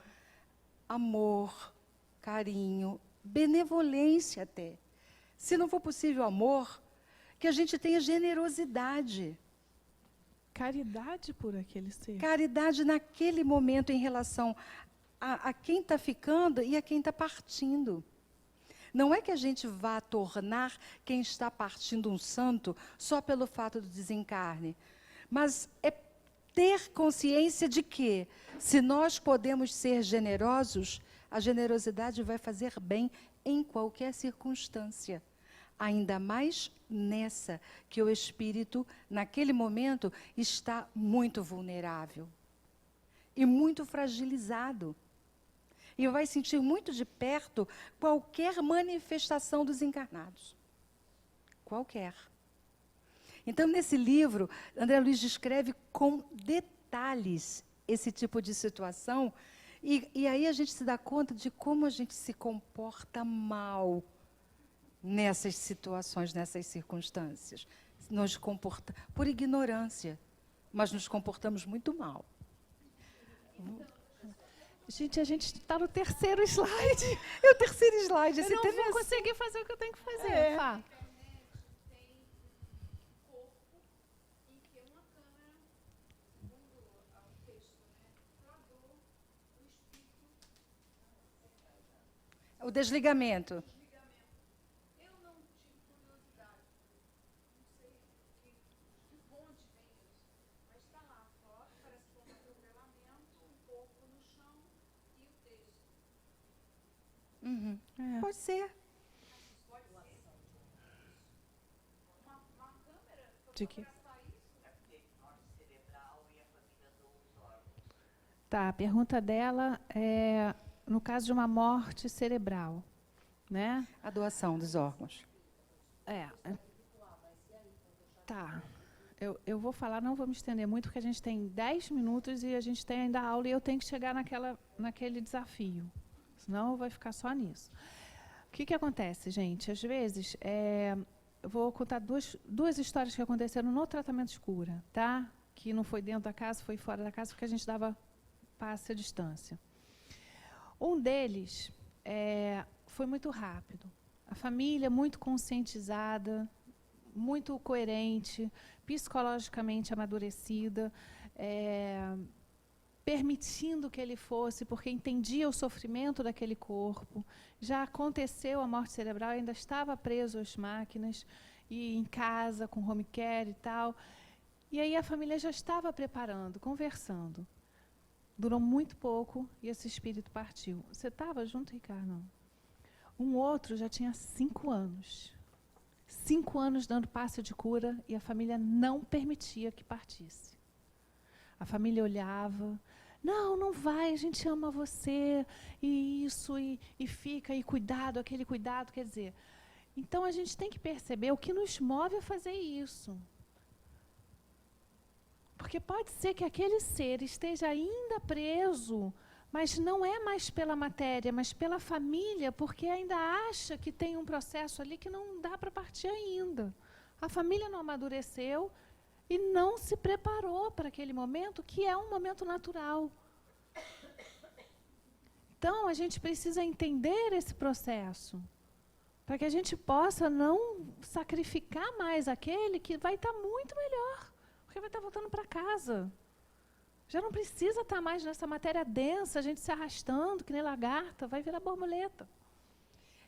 amor, carinho, benevolência até, se não for possível amor, que a gente tenha generosidade. Caridade por aquele ser. Caridade naquele momento em relação a quem está ficando e a quem está partindo. Não é que a gente vá tornar quem está partindo um santo só pelo fato do desencarne, mas é ter consciência de que, se nós podemos ser generosos, a generosidade vai fazer bem em qualquer circunstância. Ainda mais nessa, que o espírito, naquele momento, está muito vulnerável e muito fragilizado. E vai sentir muito de perto qualquer manifestação dos encarnados. Qualquer. Então, nesse livro, André Luiz descreve com detalhes esse tipo de situação, e aí a gente se dá conta de como a gente se comporta mal nessas situações, nessas circunstâncias. Nos comporta por ignorância, mas nos comportamos muito mal. Gente, a gente está no terceiro slide. É o terceiro slide. Eu não vou conseguir fazer o que eu tenho que fazer. Fá. O desligamento. Uhum. Pode ser. De quê? Tá, a pergunta dela é no caso de uma morte cerebral, né? A doação dos órgãos. Tá. Eu vou falar, não vou me estender muito, porque a gente tem 10 minutos e a gente tem ainda aula e eu tenho que chegar naquele desafio. Senão vai ficar só nisso. O que acontece, gente? Às vezes, eu vou contar duas histórias que aconteceram no tratamento de cura, tá? Que não foi dentro da casa, foi fora da casa, porque a gente dava passe à distância. Um deles foi muito rápido. A família muito conscientizada, muito coerente, psicologicamente amadurecida, permitindo que ele fosse, porque entendia o sofrimento daquele corpo. Já aconteceu a morte cerebral, ainda estava preso às máquinas, e em casa, com home care e tal. E aí a família já estava preparando, conversando. Durou muito pouco e esse espírito partiu. Você estava junto, Ricardo? Não. Um outro já tinha 5 anos. 5 anos dando passe de cura e a família não permitia que partisse. A família olhava, não vai, a gente ama você, e isso, e fica, e cuidado, aquele cuidado, quer dizer. Então, a gente tem que perceber o que nos move a fazer isso. Porque pode ser que aquele ser esteja ainda preso, mas não é mais pela matéria, mas pela família, porque ainda acha que tem um processo ali que não dá para partir ainda. A família não amadureceu e não se preparou para aquele momento, que é um momento natural. Então, a gente precisa entender esse processo, para que a gente possa não sacrificar mais aquele que vai estar muito melhor, porque vai estar voltando para casa. Já não precisa estar mais nessa matéria densa, a gente se arrastando, que nem lagarta, vai virar borboleta.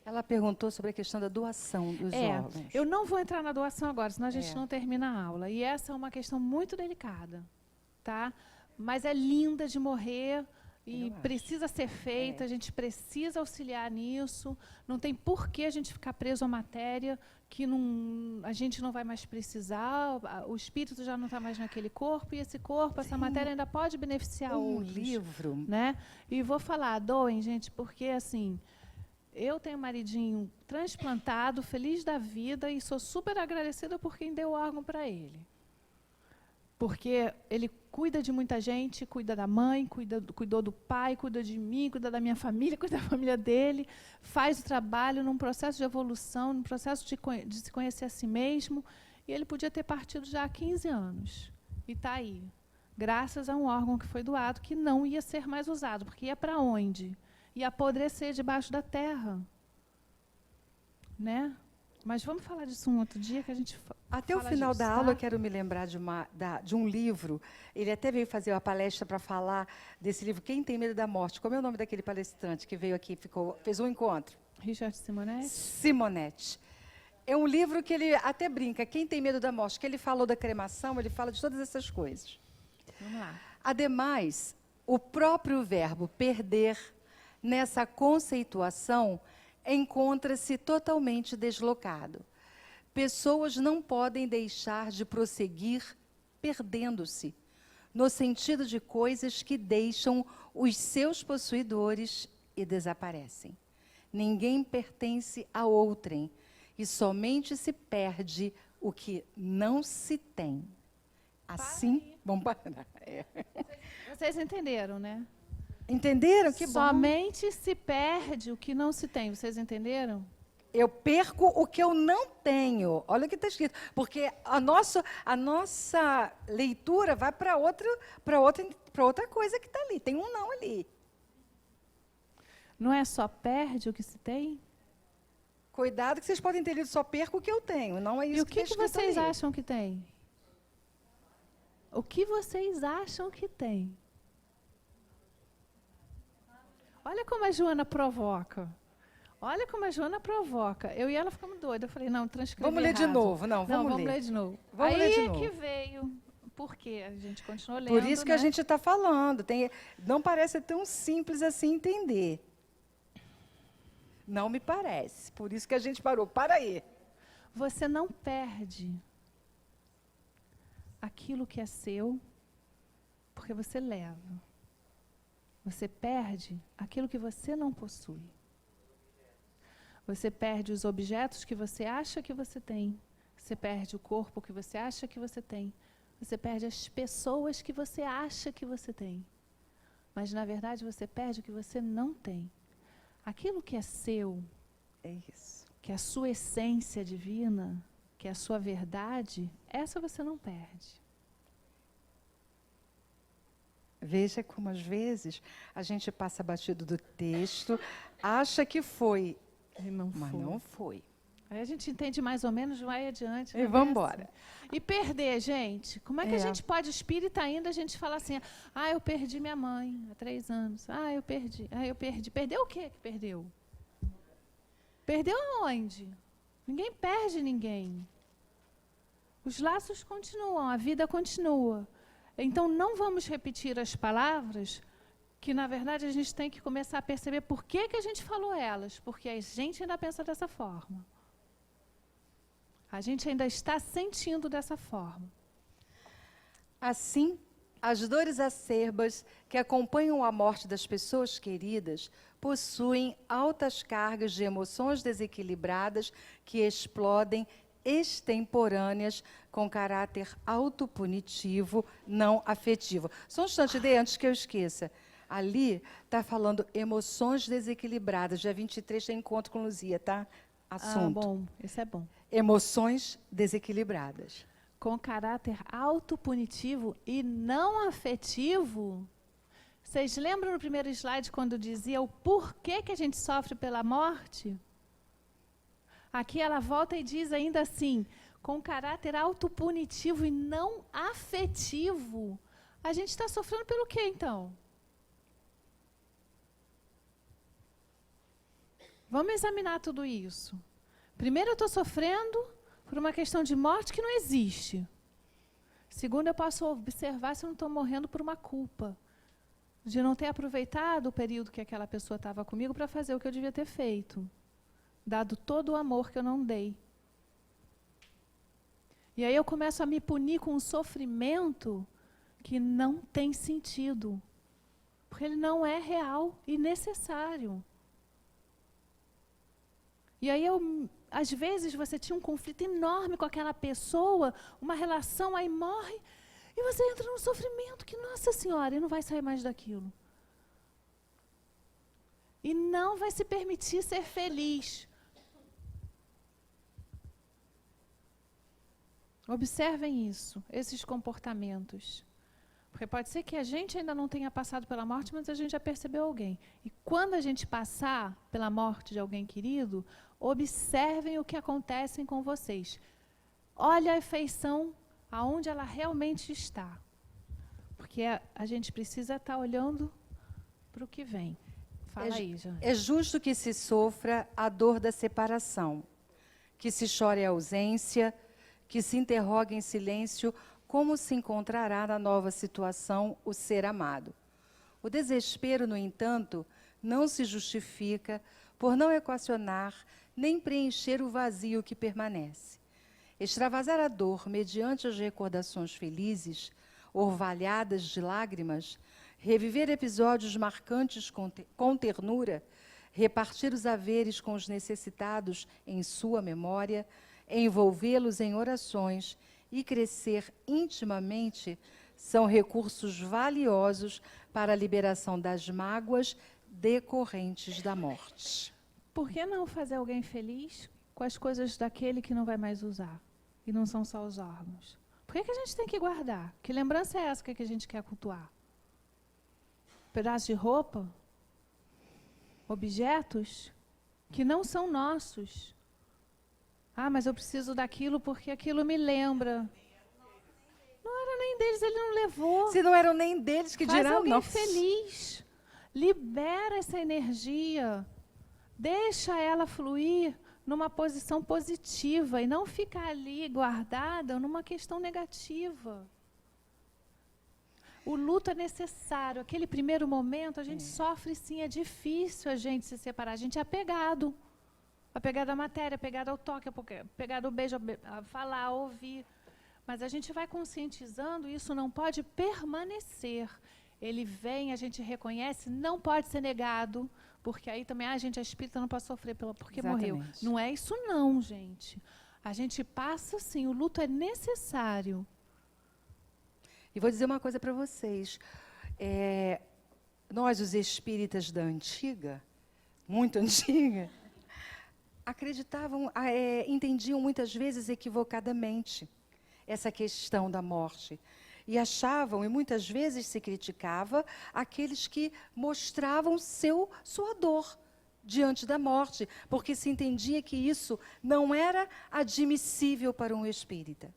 Ela perguntou sobre a questão da doação dos órgãos. Eu não vou entrar na doação agora, senão a gente não termina a aula. E essa é uma questão muito delicada, tá? Mas é linda de morrer e precisa ser feita, a gente precisa auxiliar nisso. Não tem por que a gente ficar preso à matéria que não, a gente não vai mais precisar, o espírito já não está mais naquele corpo, e esse corpo, essa matéria ainda pode beneficiar outros. Livro. Né? E vou falar, doem, gente, porque assim... Eu tenho um maridinho transplantado, feliz da vida, e sou super agradecida por quem deu órgão para ele. Porque ele cuida de muita gente, cuida da mãe, cuidou do pai, cuida de mim, cuida da minha família, cuida da família dele, faz o trabalho num processo de evolução, num processo de se conhecer a si mesmo, e ele podia ter partido já há 15 anos. E está aí, graças a um órgão que foi doado, que não ia ser mais usado, porque ia para onde? E apodrecer debaixo da terra, né? Mas vamos falar disso um outro dia, que a gente até o final da aula, eu quero me lembrar de um livro. Ele até veio fazer uma palestra para falar desse livro, Quem Tem Medo da Morte. Como é o nome daquele palestrante que veio aqui, fez um encontro? Richard Simonetti. Simonetti. É um livro que ele até brinca, Quem Tem Medo da Morte, que ele falou da cremação, ele fala de todas essas coisas. Vamos lá. Ademais, o próprio verbo perder, nessa conceituação, encontra-se totalmente deslocado. Pessoas não podem deixar de prosseguir perdendo-se, no sentido de coisas que deixam os seus possuidores e desaparecem. Ninguém pertence a outrem, e somente se perde o que não se tem. Assim, vamos parar. Vocês entenderam, né? Entenderam? Que bom. Somente se perde o que não se tem. Vocês entenderam? Eu perco o que eu não tenho. Olha o que está escrito. Porque a nossa leitura vai para outra coisa que está ali. Tem um não ali. Não é só perde o que se tem? Cuidado que vocês podem ter lido só perco o que eu tenho. Não é isso e o que vocês ali. acham que tem? O que vocês acham que tem? Olha como a Joana provoca. Olha como a Joana provoca. Eu e ela ficamos doidas. Eu falei, não, transcrever Vamos ler de novo. Não, vamos ler de novo. Vamos ler de novo. Aí que veio. Por quê? A gente continuou lendo. Por isso que a gente está falando. Não parece tão simples assim entender. Não me parece. Por isso que a gente parou. Para aí. Você não perde aquilo que é seu, porque você leva. Você perde aquilo que você não possui. Você perde os objetos que você acha que você tem. Você perde o corpo que você acha que você tem. Você perde as pessoas que você acha que você tem. Mas, na verdade, você perde o que você não tem. Aquilo que é seu, é isso. Que é a sua essência divina, que é a sua verdade, essa você não perde. Veja como, às vezes, a gente passa batido do texto, acha que foi, mas não foi. Aí a gente entende mais ou menos, vai adiante. E vamos embora. E perder, gente? Como é que a gente pode, espírita ainda, a gente fala assim, eu perdi minha mãe há 3 anos. Eu perdi. Perdeu o quê que perdeu? Perdeu aonde? Ninguém perde ninguém. Os laços continuam, a vida continua. Então, não vamos repetir as palavras que, na verdade, a gente tem que começar a perceber por que a gente falou elas, porque a gente ainda pensa dessa forma. A gente ainda está sentindo dessa forma. Assim, as dores acerbas que acompanham a morte das pessoas queridas possuem altas cargas de emoções desequilibradas que explodem extemporâneas com caráter autopunitivo, não afetivo. Só um instante, Dê, antes que eu esqueça. Ali está falando emoções desequilibradas. Dia 23 tem encontro com Luzia, tá? Assunto. Ah, bom, isso é bom. Emoções desequilibradas. Com caráter autopunitivo e não afetivo. Vocês lembram no primeiro slide quando dizia o porquê que a gente sofre pela morte? Aqui ela volta e diz ainda assim, com caráter autopunitivo e não afetivo. A gente está sofrendo pelo quê, então? Vamos examinar tudo isso. Primeiro, eu estou sofrendo por uma questão de morte que não existe. Segundo, eu posso observar se eu não estou morrendo por uma culpa, de não ter aproveitado o período que aquela pessoa estava comigo para fazer o que eu devia ter feito, dado todo o amor que eu não dei. E aí eu começo a me punir com um sofrimento que não tem sentido, porque ele não é real e necessário. E aí, às vezes, você tinha um conflito enorme com aquela pessoa, uma relação, aí morre, e você entra num sofrimento que, nossa senhora, e não vai sair mais daquilo. E não vai se permitir ser feliz. Observem isso, esses comportamentos. Porque pode ser que a gente ainda não tenha passado pela morte, mas a gente já percebeu alguém. E quando a gente passar pela morte de alguém querido, observem o que acontece com vocês. Olha a afeição, aonde ela realmente está. Porque a gente precisa estar olhando para o que vem. Fala aí, Jane. É justo que se sofra a dor da separação, que se chore a ausência, que se interrogue em silêncio como se encontrará na nova situação o ser amado. O desespero, no entanto, não se justifica por não equacionar nem preencher o vazio que permanece. Extravasar a dor mediante as recordações felizes, orvalhadas de lágrimas, reviver episódios marcantes com ternura, repartir os haveres com os necessitados em sua memória, envolvê-los em orações e crescer intimamente são recursos valiosos para a liberação das mágoas decorrentes da morte. Por que não fazer alguém feliz com as coisas daquele que não vai mais usar? E não são só os órgãos. Por que a gente tem que guardar? Que lembrança é essa que a gente quer cultuar? Pedaços de roupa? Objetos que não são nossos. Ah, mas eu preciso daquilo porque aquilo me lembra. Não era nem deles, ele não levou. Se não eram nem deles, que Faz dirão alguém não. feliz. Libera essa energia. Deixa ela fluir numa posição positiva e não ficar ali guardada numa questão negativa. O luto é necessário. Aquele primeiro momento, a gente sofre sim, é difícil a gente se separar. A gente é apegado. Apegado à matéria, apegado ao toque, apegado ao beijo, a falar, a ouvir. Mas a gente vai conscientizando, isso não pode permanecer. Ele vem, a gente reconhece, não pode ser negado, porque aí também a gente é espírita, não pode sofrer porque morreu. Não é isso não, gente. A gente passa sim, o luto é necessário. E vou dizer uma coisa para vocês. Nós, os espíritas da antiga, muito antiga, acreditavam, entendiam muitas vezes equivocadamente essa questão da morte. E achavam, e muitas vezes se criticava, aqueles que mostravam sua dor diante da morte, porque se entendia que isso não era admissível para um espírita.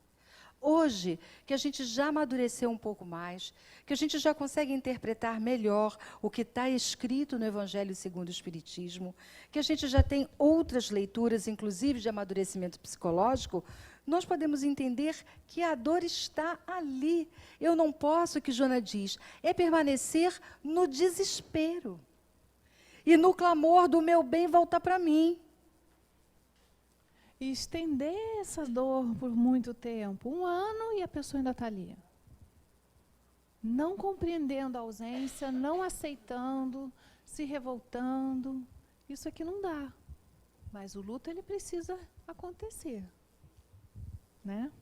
Hoje, que a gente já amadureceu um pouco mais, que a gente já consegue interpretar melhor o que está escrito no Evangelho segundo o Espiritismo, que a gente já tem outras leituras, inclusive de amadurecimento psicológico, nós podemos entender que a dor está ali. Eu não posso, que Joana diz, permanecer no desespero e no clamor do meu bem voltar para mim. E estender essa dor por muito tempo, 1 ano e a pessoa ainda está ali. Não compreendendo a ausência, não aceitando, se revoltando. Isso aqui não dá. Mas o luto, ele precisa acontecer. né?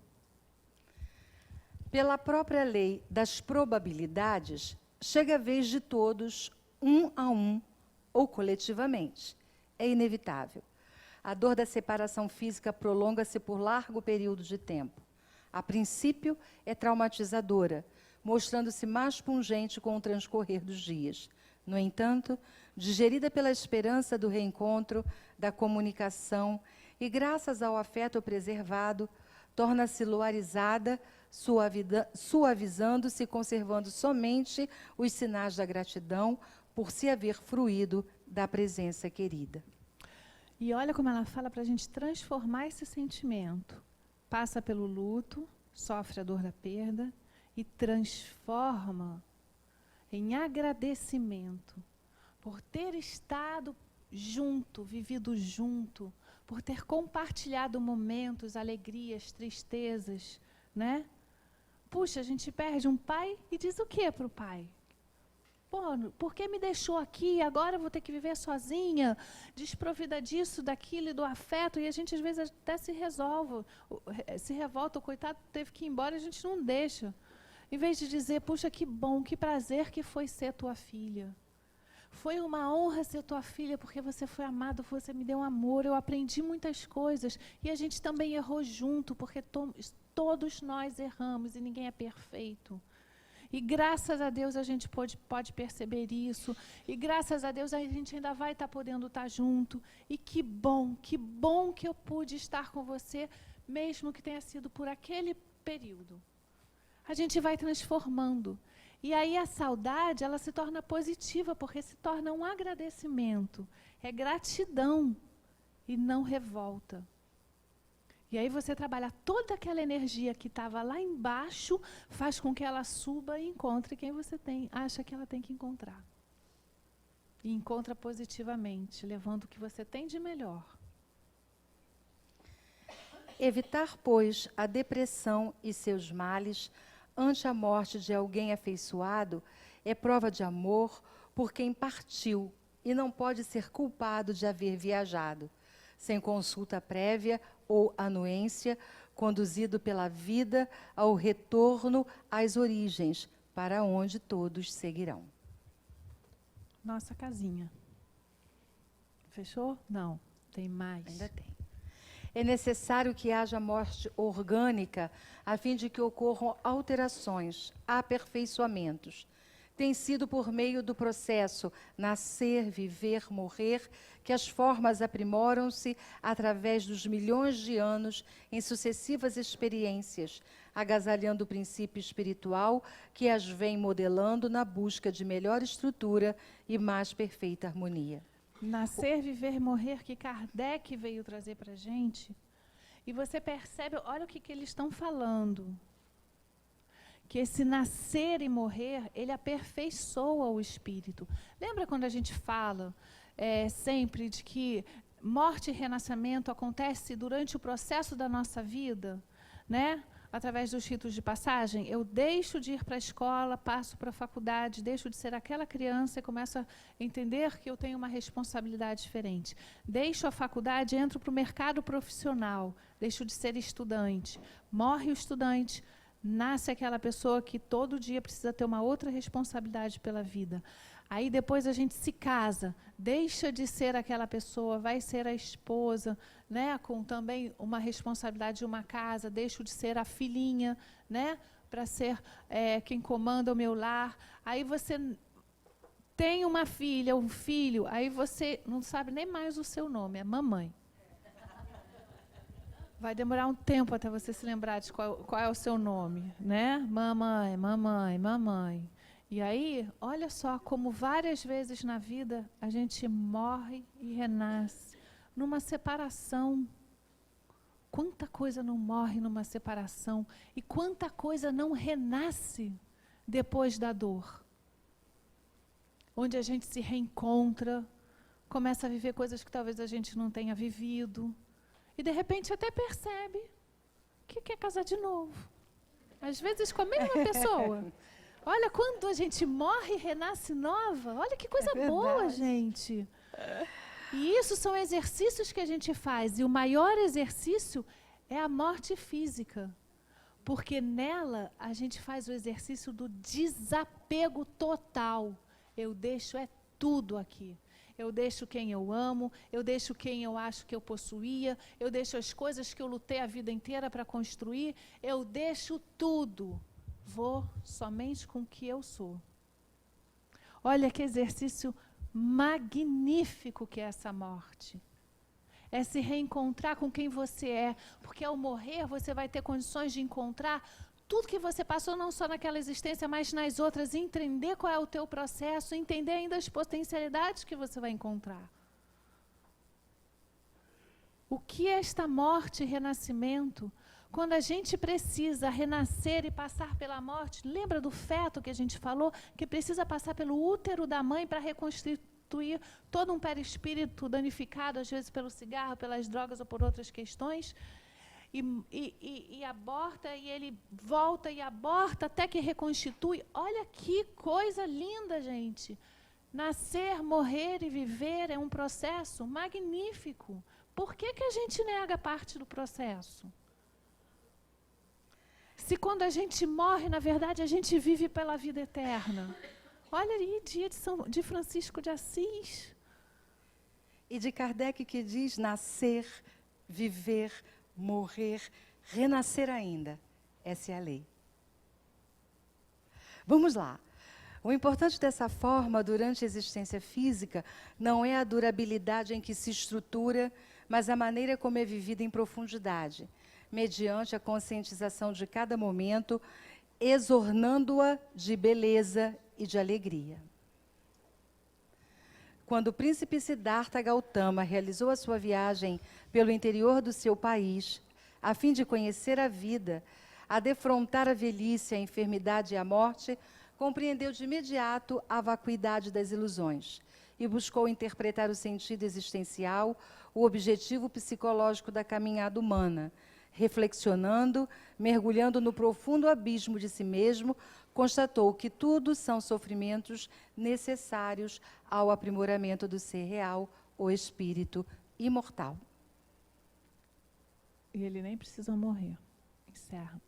Pela própria lei das probabilidades, chega a vez de todos, um a um ou coletivamente. É inevitável. A dor da separação física prolonga-se por largo período de tempo. A princípio, é traumatizadora, mostrando-se mais pungente com o transcorrer dos dias. No entanto, digerida pela esperança do reencontro, da comunicação e graças ao afeto preservado, torna-se luarizada, suavizando-se e conservando somente os sinais da gratidão por se haver fruído da presença querida. E olha como ela fala para a gente transformar esse sentimento. Passa pelo luto, sofre a dor da perda e transforma em agradecimento por ter estado junto, vivido junto, por ter compartilhado momentos, alegrias, tristezas, né? Puxa, a gente perde um pai e diz o que para o pai? Pô, por que me deixou aqui? Agora eu vou ter que viver sozinha, desprovida disso, daquilo e do afeto. E a gente, às vezes, até se revolta. O coitado teve que ir embora e a gente não deixa. Em vez de dizer, puxa, que bom, que prazer que foi ser tua filha. Foi uma honra ser tua filha, porque você foi amado, você me deu amor, eu aprendi muitas coisas. E a gente também errou junto, porque todos nós erramos e ninguém é perfeito. E graças a Deus a gente pode perceber isso. E graças a Deus a gente ainda vai estar podendo estar junto. E que bom que eu pude estar com você, mesmo que tenha sido por aquele período. A gente vai transformando. E aí a saudade, ela se torna positiva, porque se torna um agradecimento. É gratidão e não revolta. E aí você trabalha toda aquela energia que estava lá embaixo, faz com que ela suba e encontre quem você acha que ela tem que encontrar. E encontra positivamente, levando o que você tem de melhor. Evitar, pois, a depressão e seus males ante a morte de alguém afeiçoado é prova de amor por quem partiu e não pode ser culpado de haver viajado, sem consulta prévia ou anuência, conduzido pela vida ao retorno às origens, para onde todos seguirão. Nossa casinha. Fechou? Não, tem mais. Ainda tem. É necessário que haja morte orgânica, a fim de que ocorram alterações, aperfeiçoamentos. Tem sido por meio do processo nascer, viver, morrer, que as formas aprimoram-se através dos milhões de anos em sucessivas experiências, agasalhando o princípio espiritual que as vem modelando na busca de melhor estrutura e mais perfeita harmonia. Nascer, viver, morrer, que Kardec veio trazer para a gente. E você percebe, olha o que eles estão falando. Que esse nascer e morrer, ele aperfeiçoa o espírito. Lembra quando a gente fala sempre de que morte e renascimento acontece durante o processo da nossa vida, né? Através dos ritos de passagem? Eu deixo de ir para a escola, passo para a faculdade, deixo de ser aquela criança e começo a entender que eu tenho uma responsabilidade diferente. Deixo a faculdade, entro para o mercado profissional, deixo de ser estudante. Morre o estudante, nasce aquela pessoa que todo dia precisa ter uma outra responsabilidade pela vida. Aí depois a gente se casa, deixa de ser aquela pessoa, vai ser a esposa, né, com também uma responsabilidade de uma casa, deixo de ser a filhinha, né, para ser quem comanda o meu lar. Aí você tem uma filha, um filho, aí você não sabe nem mais o seu nome, é mamãe. Vai demorar um tempo até você se lembrar de qual é o seu nome, né? Mamãe, mamãe, mamãe. E aí, olha só como várias vezes na vida a gente morre e renasce numa separação. Quanta coisa não morre numa separação e quanta coisa não renasce depois da dor. Onde a gente se reencontra, começa a viver coisas que talvez a gente não tenha vivido. E de repente até percebe que quer casar de novo. Às vezes com a mesma pessoa. Olha, quando a gente morre e renasce nova, olha que coisa boa, gente. E isso são exercícios que a gente faz. E o maior exercício é a morte física. Porque nela a gente faz o exercício do desapego total. Eu deixo tudo aqui. Eu deixo quem eu amo, eu deixo quem eu acho que eu possuía, eu deixo as coisas que eu lutei a vida inteira para construir, eu deixo tudo. Vou somente com o que eu sou. Olha que exercício magnífico que é essa morte. É se reencontrar com quem você é, porque ao morrer você vai ter condições de encontrar tudo que você passou, não só naquela existência, mas nas outras, e entender qual é o teu processo, entender ainda as potencialidades que você vai encontrar. O que é esta morte e renascimento? Quando a gente precisa renascer e passar pela morte, lembra do feto que a gente falou, que precisa passar pelo útero da mãe para reconstituir todo um perispírito danificado, às vezes pelo cigarro, pelas drogas ou por outras questões, e aborta, e ele volta e aborta até que reconstitui. Olha que coisa linda, gente. Nascer, morrer e viver é um processo magnífico. Por que a gente nega parte do processo? Se quando a gente morre, na verdade, a gente vive pela vida eterna. Olha aí, dia de Francisco de Assis. E de Kardec, que diz nascer, viver, morrer, renascer ainda. Essa é a lei. Vamos lá. O importante dessa forma, durante a existência física, não é a durabilidade em que se estrutura, mas a maneira como é vivida em profundidade, mediante a conscientização de cada momento, exornando-a de beleza e de alegria. Quando o príncipe Siddhartha Gautama realizou a sua viagem pelo interior do seu país, a fim de conhecer a vida, a defrontar a velhice, a enfermidade e a morte, compreendeu de imediato a vacuidade das ilusões e buscou interpretar o sentido existencial, o objetivo psicológico da caminhada humana. Reflexionando, mergulhando no profundo abismo de si mesmo, constatou que tudo são sofrimentos necessários ao aprimoramento do ser real, o espírito imortal. E ele nem precisa morrer. Encerra.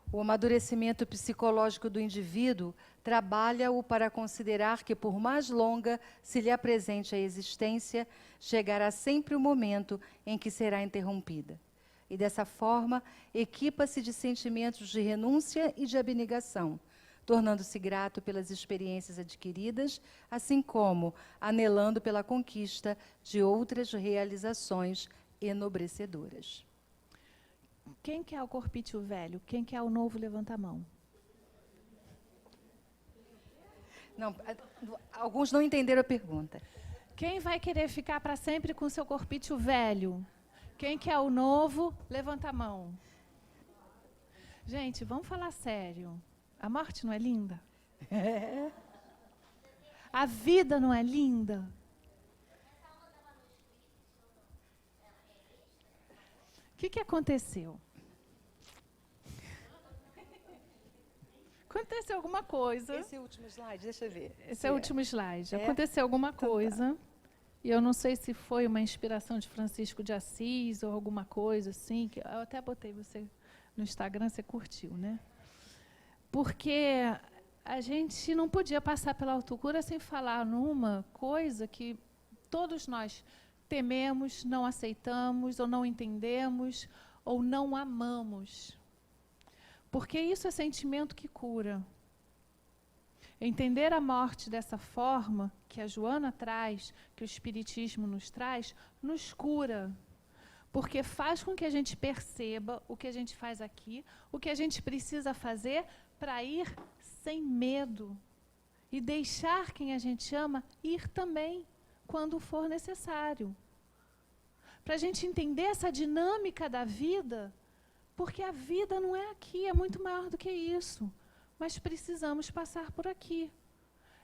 O amadurecimento psicológico do indivíduo trabalha-o para considerar que, por mais longa se lhe apresente a existência, chegará sempre o momento em que será interrompida. E, dessa forma, equipa-se de sentimentos de renúncia e de abnegação, tornando-se grato pelas experiências adquiridas, assim como anelando pela conquista de outras realizações enobrecedoras. Quem quer o corpício velho? Quem quer o novo, levanta a mão. Não, alguns não entenderam a pergunta. Quem vai querer ficar para sempre com seu corpício velho? Quem quer o novo, levanta a mão. Gente, vamos falar sério. A morte não é linda? A vida não é linda? O que aconteceu? Aconteceu alguma coisa. Esse é o último slide, deixa eu ver. Esse é o último slide. É? Aconteceu alguma Então, coisa. E eu não sei se foi uma inspiração de Francisco de Assis ou alguma coisa assim. Que eu até botei você no Instagram, você curtiu, né? Porque a gente não podia passar pela autocura sem falar numa coisa que todos nós tememos, não aceitamos, ou não entendemos, ou não amamos. Porque isso é sentimento que cura. Entender a morte dessa forma, que a Joana traz, que o Espiritismo nos traz, nos cura. Porque faz com que a gente perceba o que a gente faz aqui, o que a gente precisa fazer para ir sem medo. E deixar quem a gente ama ir também, quando for necessário. Para a gente entender essa dinâmica da vida, porque a vida não é aqui, é muito maior do que isso. Mas precisamos passar por aqui.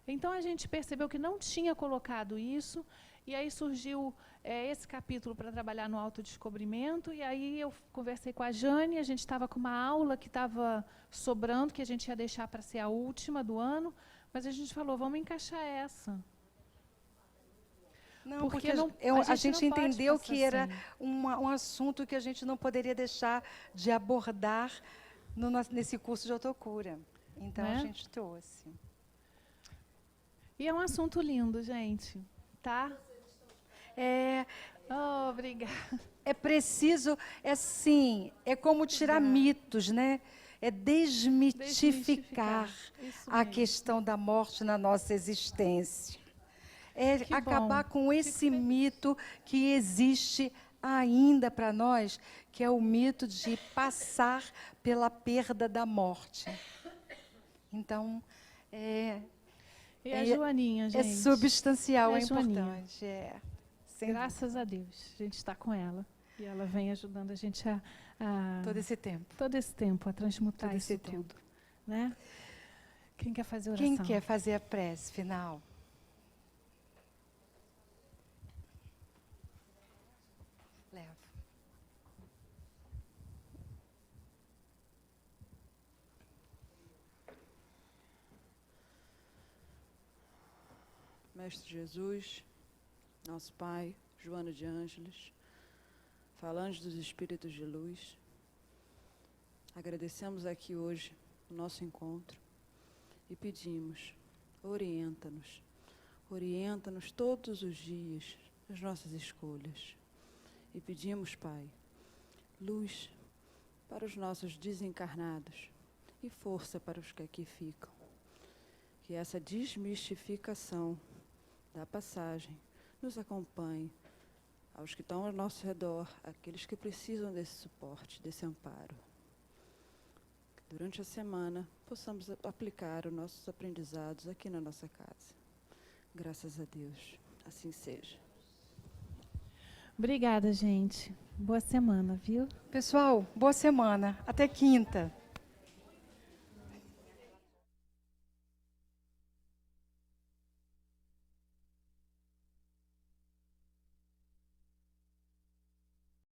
Então a gente percebeu que não tinha colocado isso, e aí surgiu esse capítulo para trabalhar no autodescobrimento, e aí eu conversei com a Jane, a gente estava com uma aula que estava sobrando, que a gente ia deixar para ser a última do ano, mas a gente falou, vamos encaixar essa. Não, Porque porque não- a a gente gente não pode entendeu passar que era assim. um assunto que a gente não poderia deixar de abordar nesse curso de autocura. Então, Né? a gente trouxe. E é um assunto lindo, gente. Tá? É, Oh, obrigada. é preciso, é como tirar Obrigada. mitos, né? É desmitificar Isso a mesmo. questão da morte na nossa existência. É Que acabar bom. com Fico esse feliz. mito que existe ainda para nós, que é o mito de passar pela perda da morte. Então, E a É- Joaninha, gente? é substancial, É é a Joaninha. importante. Sem Graças a Deus, a gente está com ela. E ela vem ajudando a gente todo esse tempo. todo esse tempo a transmutar Todo isso esse tempo. tudo. Né? Quem quer fazer oração? Quem quer fazer a prece final? Levo. Mestre Jesus, nosso Pai, Joana de Ângeles, falantes dos Espíritos de Luz, agradecemos aqui hoje o nosso encontro e pedimos, orienta-nos todos os dias nas nossas escolhas. E pedimos, Pai, luz para os nossos desencarnados e força para os que aqui ficam. Que essa desmistificação da passagem nos acompanhe aos que estão ao nosso redor, aqueles que precisam desse suporte, desse amparo. Que durante a semana possamos aplicar os nossos aprendizados aqui na nossa casa. Graças a Deus, assim seja. Obrigada, gente. Boa semana, viu? Pessoal, boa semana. Até quinta.